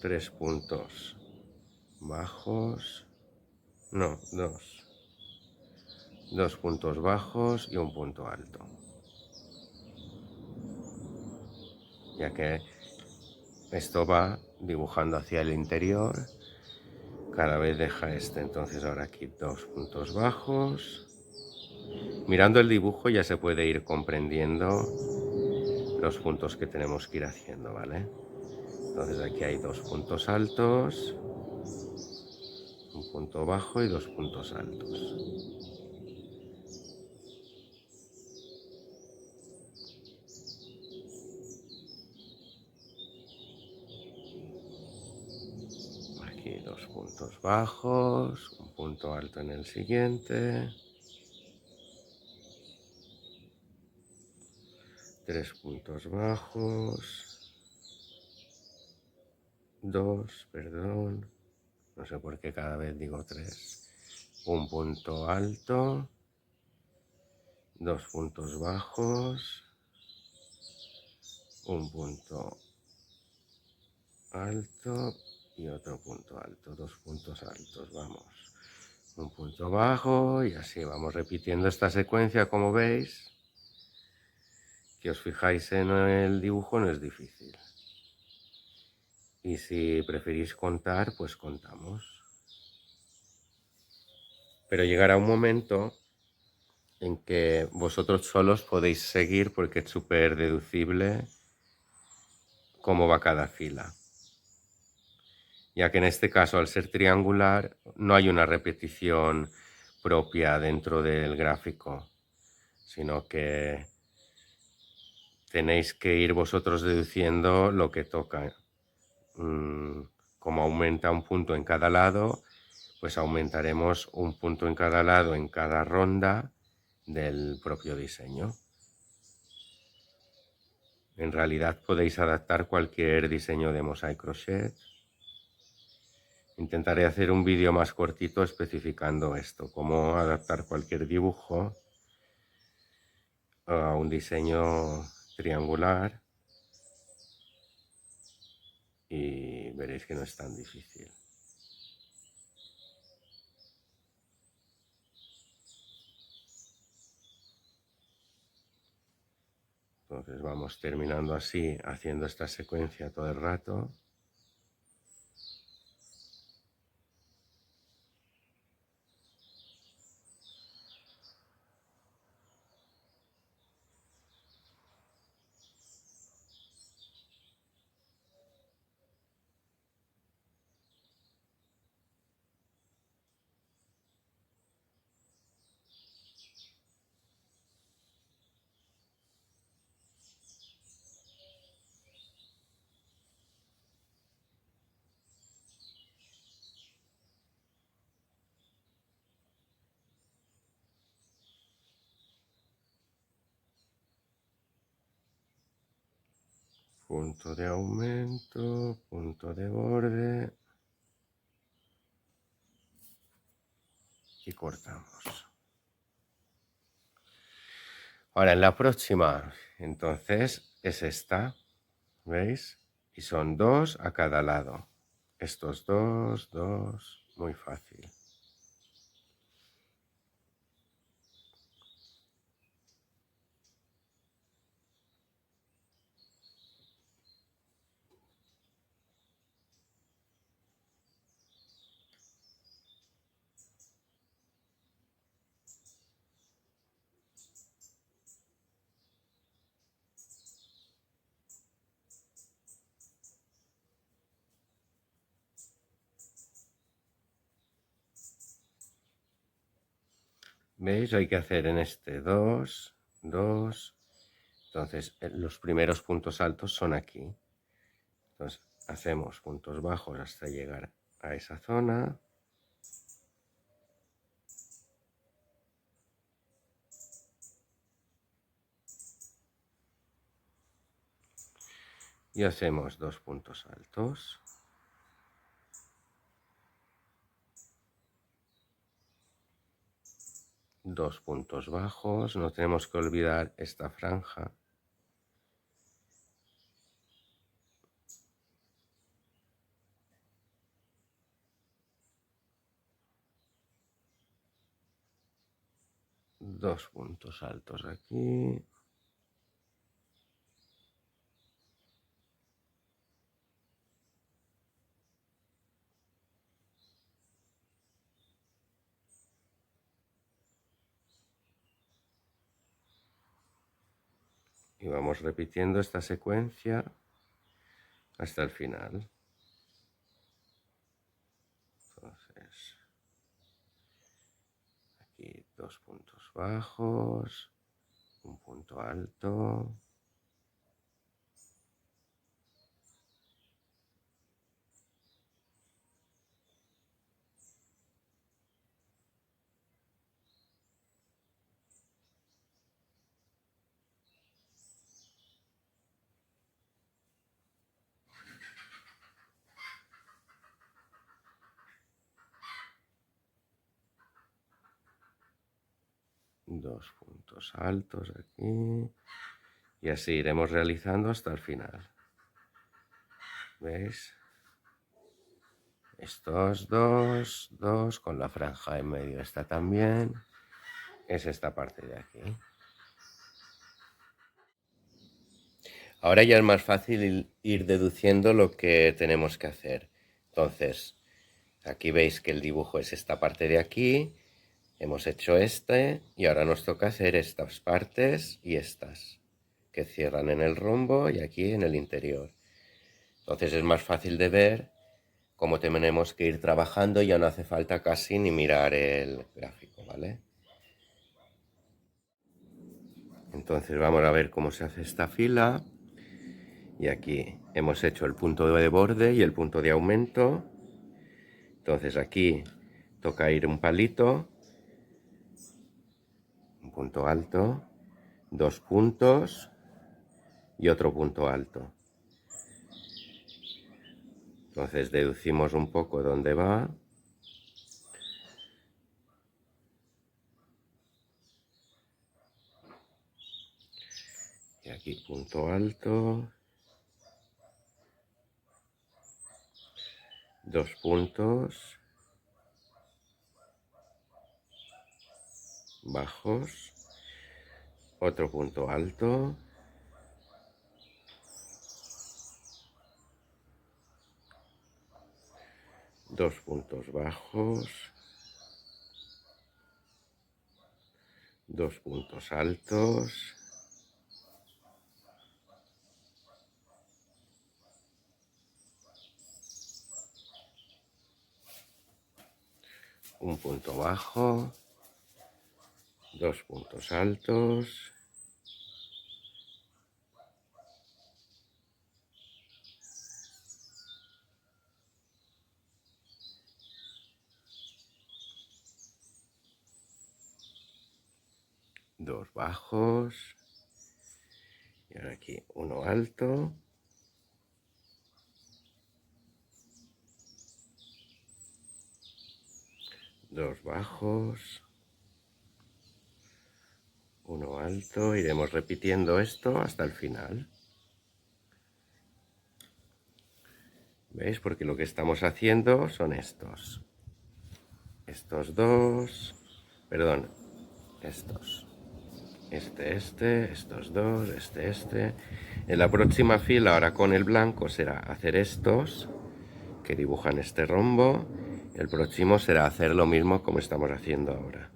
3 puntos bajos, no, dos puntos bajos y un punto alto, ya que esto va dibujando hacia el interior, cada vez deja entonces ahora aquí 2 puntos bajos. Mirando el dibujo ya se puede ir comprendiendo los puntos que tenemos que ir haciendo, ¿vale? Entonces aquí hay 2 puntos altos, un punto bajo y 2 puntos altos. Aquí 2 puntos bajos, un punto alto en el siguiente, 3 puntos bajos, 2, perdón, no sé por qué cada vez digo 3, un punto alto, 2 puntos bajos, un punto alto y otro punto alto, 2 puntos altos, vamos, un punto bajo y así vamos repitiendo esta secuencia. Como veis, que os fijáis en el dibujo no es difícil, y si preferís contar, pues contamos, pero llegará un momento en que vosotros solos podéis seguir porque es súper deducible cómo va cada fila, ya que en este caso, al ser triangular, no hay una repetición propia dentro del gráfico, sino que tenéis que ir vosotros deduciendo lo que toca. Como aumenta un punto en cada lado, pues aumentaremos un punto en cada lado en cada ronda del propio diseño. En realidad podéis adaptar cualquier diseño de Mosaic Crochet. Intentaré hacer un vídeo más cortito especificando esto, cómo adaptar cualquier dibujo a un diseño triangular, y veréis que no es tan difícil. Entonces vamos terminando así, haciendo esta secuencia todo el rato. Punto de aumento, punto de borde y cortamos. Ahora en la próxima, entonces es esta, ¿veis? Y son 2 a cada lado. Estos 2, muy fácil. ¿Veis? Hay que hacer en este 2, 2. Entonces los primeros puntos altos son aquí. Entonces hacemos puntos bajos hasta llegar a esa zona. y hacemos 2 puntos altos. Dos puntos bajos, no tenemos que olvidar esta franja. Dos puntos altos aquí. Y vamos repitiendo esta secuencia hasta el final. Entonces, aquí 2 puntos bajos, un punto alto. Dos puntos altos aquí. Y así iremos realizando hasta el final. ¿Veis? Estos dos, con la franja en medio está también. Es esta parte de aquí. Ahora ya es más fácil ir deduciendo lo que tenemos que hacer. Entonces, aquí veis que el dibujo es esta parte de aquí. Hemos hecho este y ahora nos toca hacer estas partes y estas, que cierran en el rombo y aquí en el interior. Entonces es más fácil de ver cómo tenemos que ir trabajando y ya no hace falta casi ni mirar el gráfico, ¿vale? Entonces vamos a ver cómo se hace esta fila. Y aquí hemos hecho el punto de borde y el punto de aumento. Entonces aquí toca ir un palito, un punto alto, 2 puntos y otro punto alto. Entonces deducimos un poco dónde va. Y aquí punto alto, 2 puntos bajos, otro punto alto, dos puntos bajos, 2 puntos altos, un punto bajo, 2 puntos altos, dos bajos y ahora aquí uno alto, dos bajos, uno alto. Iremos repitiendo esto hasta el final. ¿Veis? Porque lo que estamos haciendo son estos dos, perdón, estos, estos dos, este. En la próxima fila, ahora con el blanco, será hacer estos que dibujan este rombo. El próximo será hacer lo mismo como estamos haciendo ahora.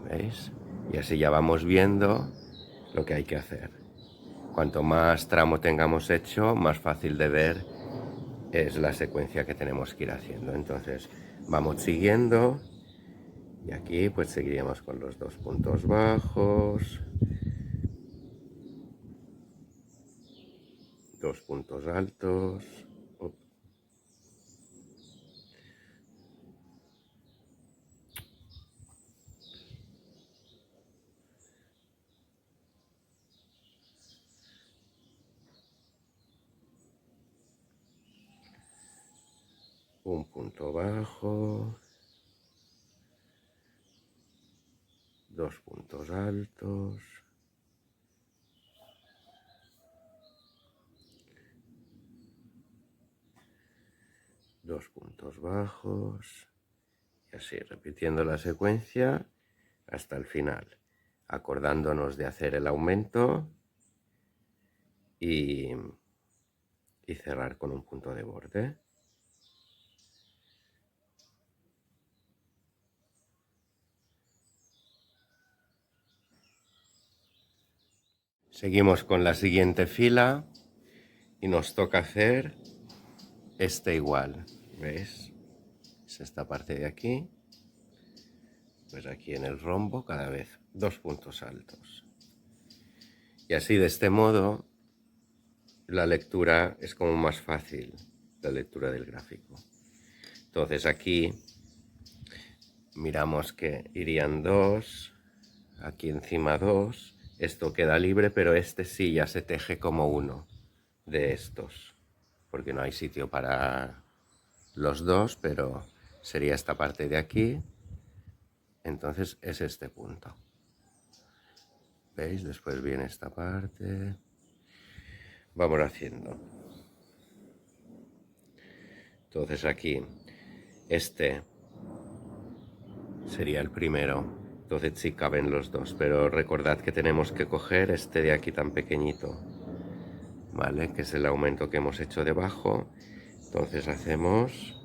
¿Veis? Y así ya vamos viendo lo que hay que hacer. Cuanto más tramo tengamos hecho, más fácil de ver es la secuencia que tenemos que ir haciendo. Entonces vamos siguiendo y aquí pues seguiríamos con los 2 puntos bajos, 2 puntos altos, un punto bajo, 2 puntos altos, dos puntos bajos, y así repitiendo la secuencia hasta el final, acordándonos de hacer el aumento y cerrar con un punto de borde. Seguimos con la siguiente fila y nos toca hacer este igual, ¿veis? Es esta parte de aquí, pues aquí en el rombo cada vez 2 puntos altos. Y así de este modo la lectura es como más fácil, la lectura del gráfico. Entonces aquí miramos que irían 2, aquí encima 2, esto queda libre, pero este sí ya se teje como uno de estos, porque no hay sitio para los dos, pero sería esta parte de aquí, entonces es este punto. ¿Veis? Después viene esta parte. Vamos haciendo. Entonces aquí, este sería el primero. Entonces sí caben los dos, pero recordad que tenemos que coger este de aquí tan pequeñito, ¿vale? Que es el aumento que hemos hecho debajo. Entonces hacemos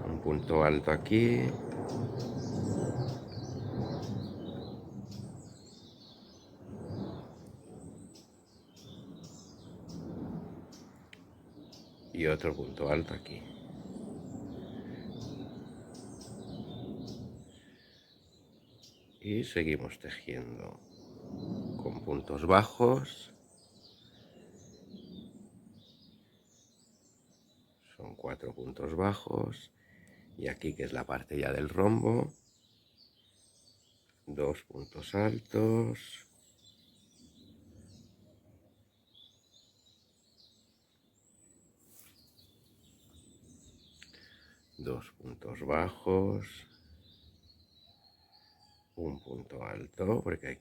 un punto alto aquí. Y otro punto alto aquí. Y seguimos tejiendo con puntos bajos. Son 4 puntos bajos. Y aquí, que es la parte ya del rombo, 2 puntos altos. Dos puntos bajos. Un punto alto, porque hay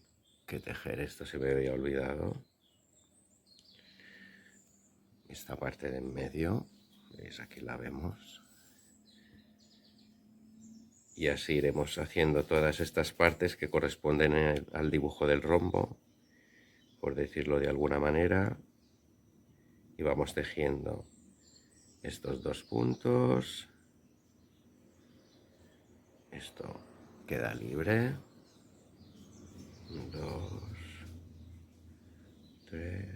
que tejer esto, se me había olvidado. Esta parte de en medio, ¿veis? Aquí la vemos. Y así iremos haciendo todas estas partes que corresponden al dibujo del rombo, por decirlo de alguna manera. Y vamos tejiendo estos 2 puntos. Esto queda libre. 2, 3,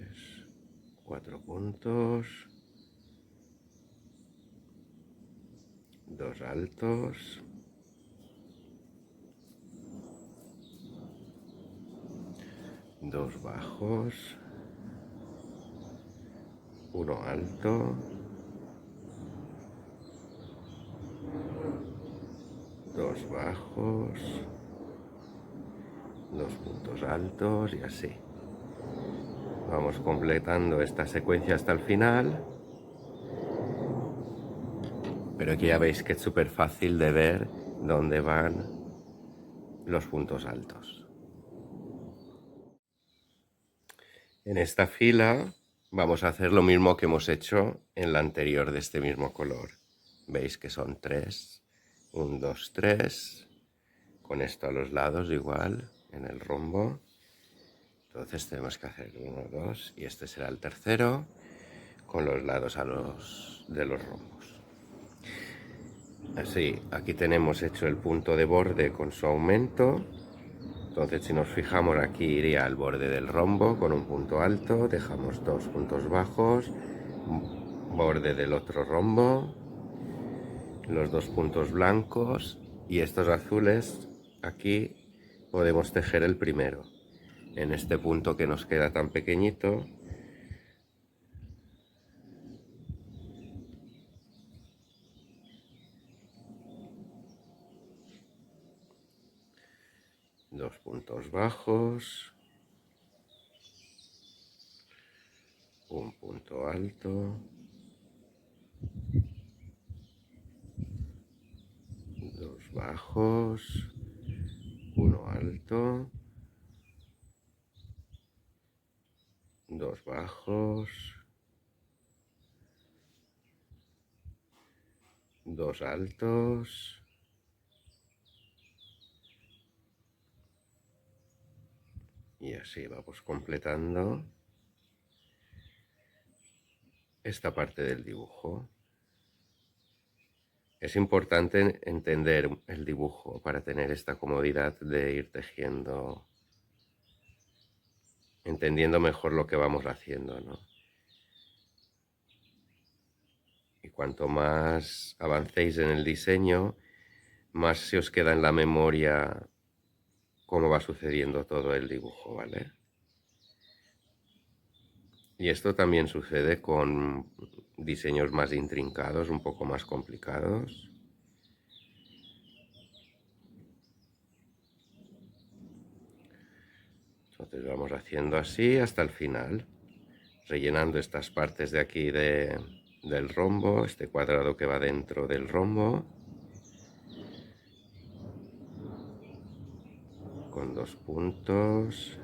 4 puntos. 2 altos. 2 bajos. 1 alto. 2 bajos. 2 puntos altos y así. Vamos completando esta secuencia hasta el final. Pero aquí ya veis que es súper fácil de ver dónde van los puntos altos. En esta fila vamos a hacer lo mismo que hemos hecho en la anterior de este mismo color. Veis que son 3, 1, 2, 3, con esto a los lados igual en el rombo. Entonces tenemos que hacer 1, 2 y este será el tercero con los lados de los rombos. Así, aquí tenemos hecho el punto de borde con su aumento. Entonces, si nos fijamos, aquí iría al borde del rombo con un punto alto, dejamos 2 puntos bajos, borde del otro rombo, los 2 puntos blancos y estos azules. Aquí podemos tejer el primero en este punto que nos queda tan pequeñito. Dos puntos bajos, un punto alto, 2 bajos, 1 alto, 2 bajos, 2 altos, y así vamos completando esta parte del dibujo. Es importante entender el dibujo para tener esta comodidad de ir tejiendo, entendiendo mejor lo que vamos haciendo, ¿no? Y cuanto más avancéis en el diseño, más se os queda en la memoria cómo va sucediendo todo el dibujo, ¿vale? Y esto también sucede con diseños más intrincados, un poco más complicados. Entonces vamos haciendo así hasta el final, rellenando estas partes de aquí del rombo, este cuadrado que va dentro del rombo, con 2 puntos.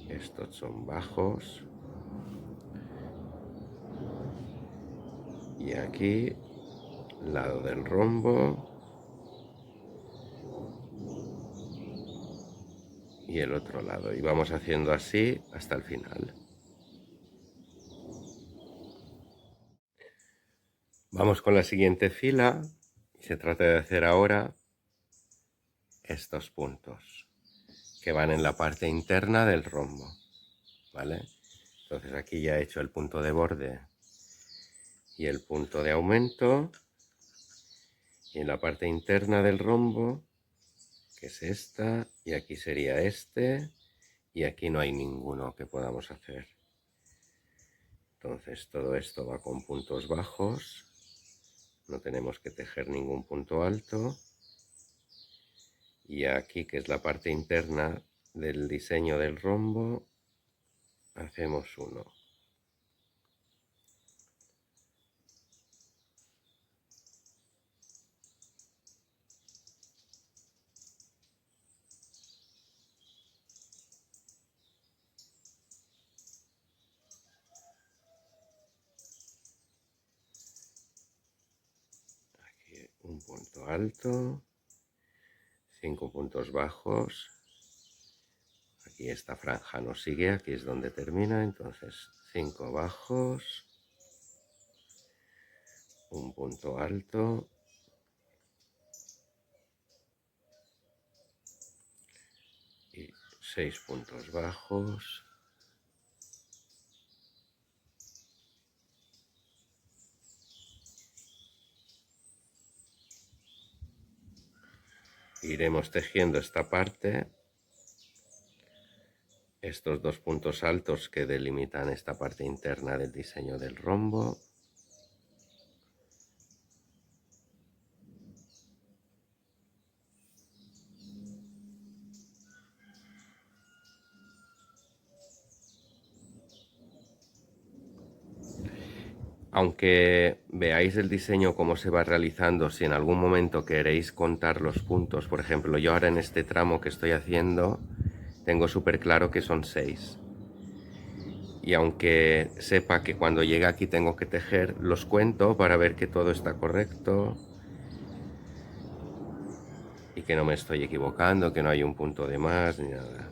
Estos son bajos. Y aquí, lado del rombo. Y el otro lado. Y vamos haciendo así hasta el final. Vamos con la siguiente fila. Y se trata de hacer ahora estos puntos que van en la parte interna del rombo, ¿vale? Entonces aquí ya he hecho el punto de borde y el punto de aumento, y en la parte interna del rombo, que es esta, y aquí sería este, y aquí no hay ninguno que podamos hacer. Entonces todo esto va con puntos bajos, no tenemos que tejer ningún punto alto, y aquí, que es la parte interna del diseño del rombo, hacemos uno. Aquí un punto alto, 5 puntos bajos. Aquí esta franja nos sigue, aquí es donde termina, entonces 5 bajos, un punto alto, y 6 puntos bajos, iremos tejiendo esta parte, estos 2 puntos altos que delimitan esta parte interna del diseño del rombo. Aunque veáis el diseño cómo se va realizando, si en algún momento queréis contar los puntos, por ejemplo, yo ahora en este tramo que estoy haciendo, tengo súper claro que son 6. Y aunque sepa que cuando llegue aquí tengo que tejer, los cuento para ver que todo está correcto y que no me estoy equivocando, que no hay un punto de más ni nada.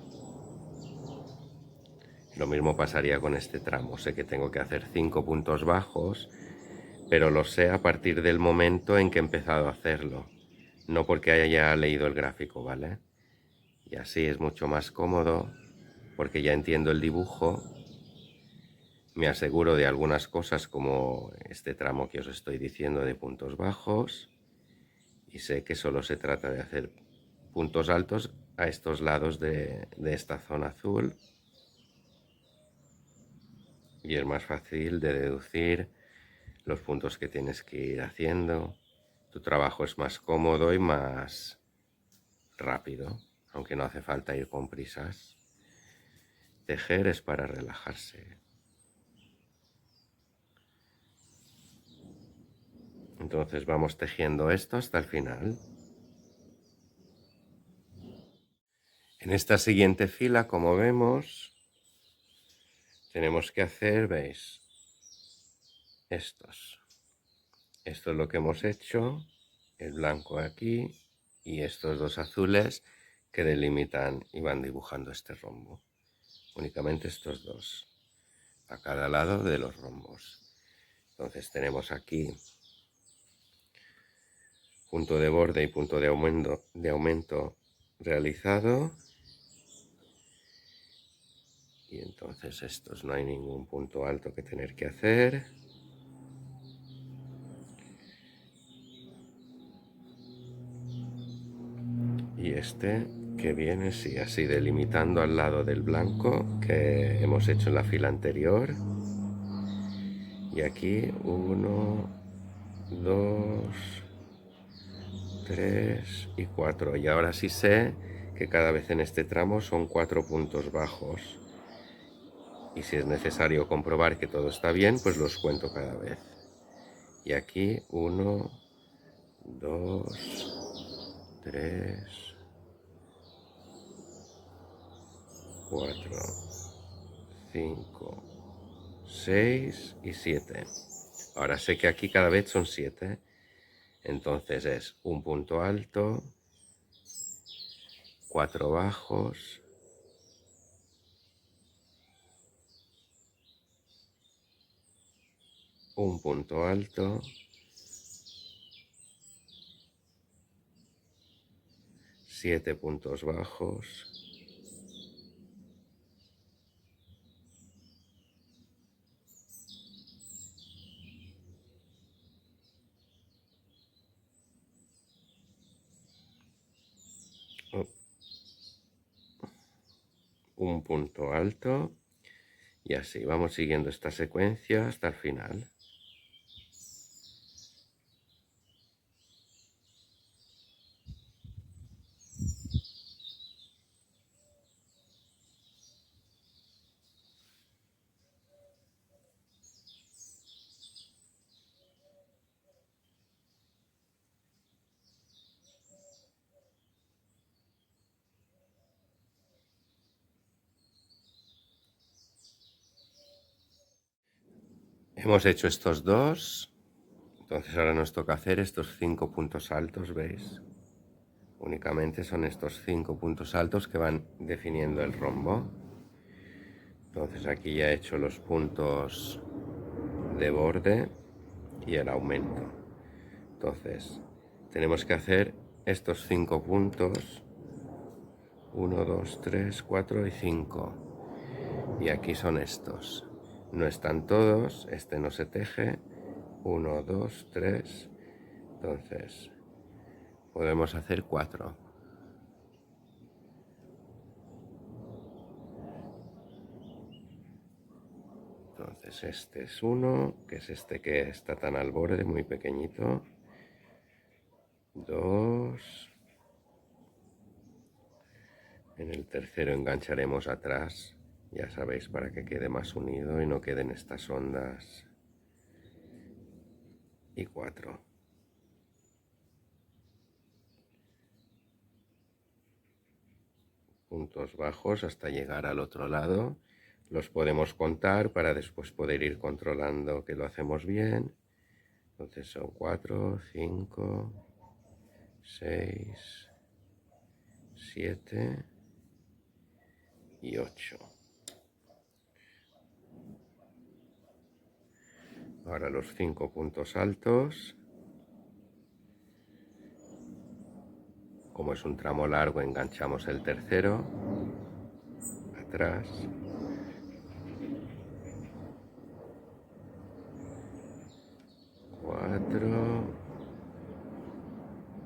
Lo mismo pasaría con este tramo, sé que tengo que hacer 5 puntos bajos, pero lo sé a partir del momento en que he empezado a hacerlo, no porque haya leído el gráfico, ¿vale? Y así es mucho más cómodo, porque ya entiendo el dibujo, me aseguro de algunas cosas como este tramo que os estoy diciendo de puntos bajos, y sé que solo se trata de hacer puntos altos a estos lados de esta zona azul, y es más fácil de deducir los puntos que tienes que ir haciendo. Tu trabajo es más cómodo y más rápido, aunque no hace falta ir con prisas. Tejer es para relajarse. Entonces vamos tejiendo esto hasta el final. En esta siguiente fila, como vemos, tenemos que hacer, ¿veis? Estos. Esto es lo que hemos hecho, el blanco aquí y estos dos azules que delimitan y van dibujando este rombo. Únicamente estos dos, a cada lado de los rombos. Entonces tenemos aquí punto de borde y punto de aumento realizado. Y entonces estos no hay ningún punto alto que tener que hacer. Y este que viene, sí, así delimitando al lado del blanco que hemos hecho en la fila anterior. Y aquí 1, 2, 3 y 4. Y ahora sí sé que cada vez en este tramo son 4 puntos bajos. Y si es necesario comprobar que todo está bien, pues los cuento cada vez. Y aquí 1, 2, 3, 4, 5, 6 y 7. Ahora sé que aquí cada vez son 7. Entonces es un punto alto, 4 bajos, un punto alto, 7 puntos bajos, un punto alto, y así vamos siguiendo esta secuencia hasta el final. Hemos hecho estos dos, entonces ahora nos toca hacer estos 5 puntos altos, ¿veis? Únicamente son estos 5 puntos altos que van definiendo el rombo. Entonces aquí ya he hecho los puntos de borde y el aumento. Entonces tenemos que hacer estos 5 puntos, 1, 2, 3, 4 y 5. Y aquí son estos. No están todos, este no se teje. 1, 2, 3. Entonces podemos hacer 4. Entonces este es uno, que es este que está tan al borde, muy pequeñito. 2. En el tercero engancharemos atrás, ya sabéis, para que quede más unido y no queden estas ondas. Y 4. Puntos bajos hasta llegar al otro lado. Los podemos contar para después poder ir controlando que lo hacemos bien. Entonces son 4, 5, 6, 7 y 8. Ahora los 5 puntos altos. Como es un tramo largo, enganchamos el tercero atrás. 4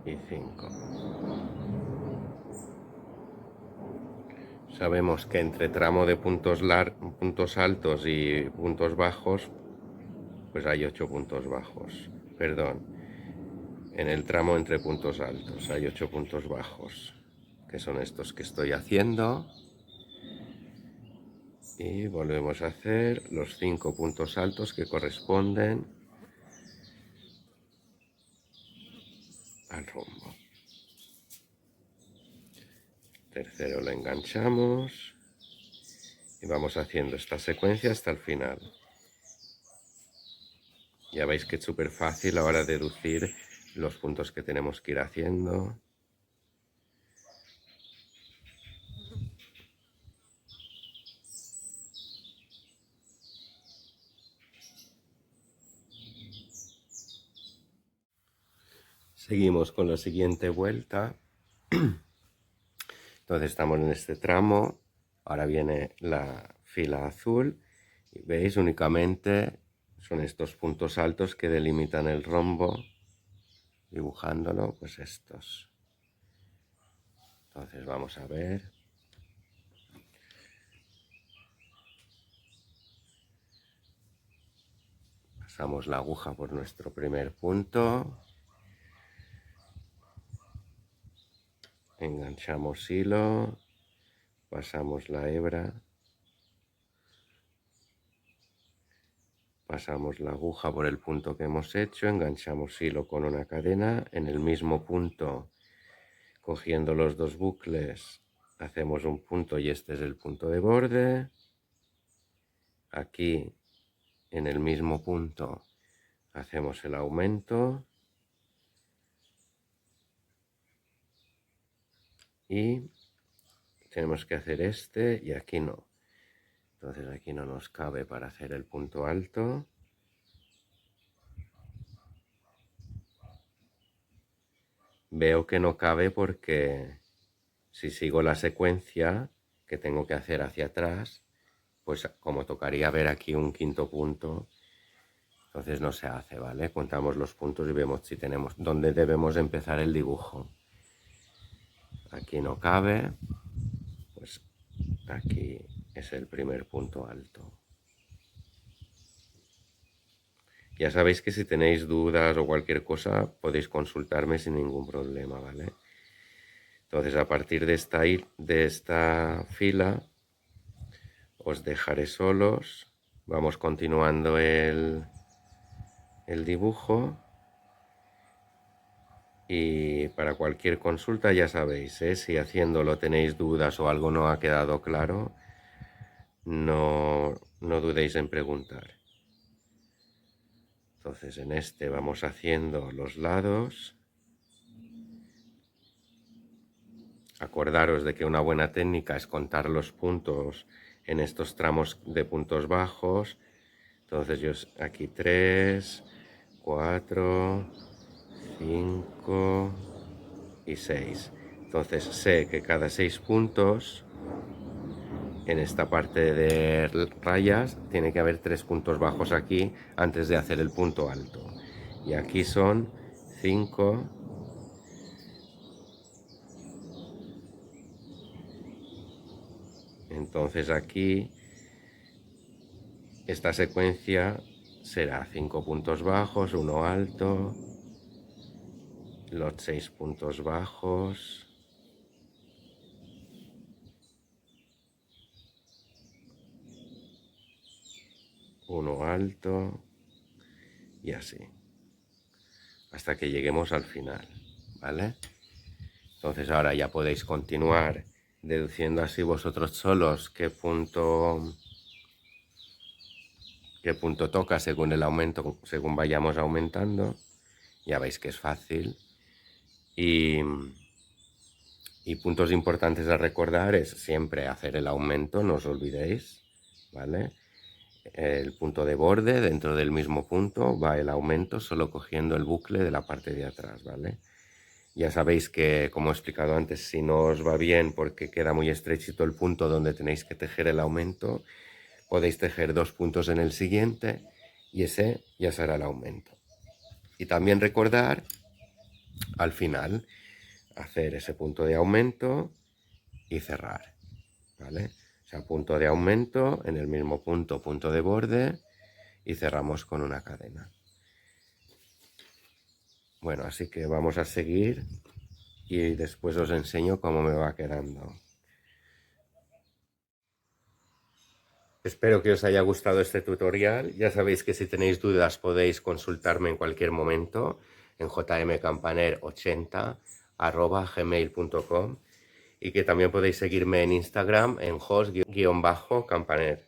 y 5. Sabemos que entre tramo de puntos altos y puntos bajos, pues hay 8 puntos bajos. Perdón, en el tramo entre puntos altos hay 8 puntos bajos, que son estos que estoy haciendo. Y volvemos a hacer los 5 puntos altos que corresponden al rombo. Tercero lo enganchamos y vamos haciendo esta secuencia hasta el final. Ya veis que es súper fácil ahora deducir los puntos que tenemos que ir haciendo. Seguimos con la siguiente vuelta. Entonces estamos en este tramo. Ahora viene la fila azul. Y veis, únicamente son estos puntos altos que delimitan el rombo. Dibujándolo, pues estos. Entonces vamos a ver. Pasamos la aguja por nuestro primer punto. Enganchamos hilo. Pasamos la hebra. Pasamos la aguja por el punto que hemos hecho. Enganchamos hilo con una cadena. En el mismo punto, cogiendo los dos bucles, hacemos un punto y este es el punto de borde. Aquí, en el mismo punto, hacemos el aumento. Y tenemos que hacer este y aquí no. Entonces aquí no nos cabe para hacer el punto alto. Veo que no cabe porque si sigo la secuencia que tengo que hacer hacia atrás, pues como tocaría ver aquí un quinto punto, entonces no se hace, ¿vale? Contamos los puntos y vemos si tenemos dónde debemos empezar el dibujo. Aquí no cabe, pues aquí es el primer punto alto. Ya sabéis que si tenéis dudas o cualquier cosa podéis consultarme sin ningún problema, ¿vale? Entonces a partir de esta fila os dejaré solos. Vamos continuando el dibujo. Y para cualquier consulta ya sabéis, si haciéndolo tenéis dudas o algo no ha quedado claro, no dudéis en preguntar. Entonces en este vamos haciendo los lados. Acordaros de que una buena técnica es contar los puntos en estos tramos de puntos bajos. Entonces yo aquí 3, 4, 5 y 6. Entonces sé que cada 6 puntos en esta parte de rayas tiene que haber 3 puntos bajos aquí antes de hacer el punto alto. Y aquí son 5. Entonces aquí esta secuencia será 5 puntos bajos, 1 alto, los 6 puntos bajos, uno alto y así, hasta que lleguemos al final, ¿vale? Entonces ahora ya podéis continuar deduciendo así vosotros solos qué punto toca según el aumento, según vayamos aumentando. Ya veis que es fácil. Y puntos importantes a recordar es siempre hacer el aumento, no os olvidéis, ¿vale? El punto de borde, dentro del mismo punto va el aumento, solo cogiendo el bucle de la parte de atrás, ¿vale? Ya sabéis que, como he explicado antes, si no os va bien porque queda muy estrechito el punto donde tenéis que tejer el aumento, podéis tejer 2 puntos en el siguiente y ese ya será el aumento. Y también recordar al final hacer ese punto de aumento y cerrar, ¿vale? O sea, punto de aumento, en el mismo punto, punto de borde y cerramos con una cadena. Bueno, así que vamos a seguir y después os enseño cómo me va quedando. Espero que os haya gustado este tutorial. Ya sabéis que si tenéis dudas podéis consultarme en cualquier momento. en jmcampaner80@gmail.com y que también podéis seguirme en Instagram en host_campaner.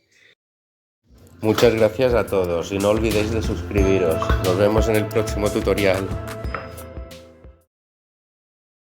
Muchas gracias a todos y no olvidéis de suscribiros. Nos vemos en el próximo tutorial.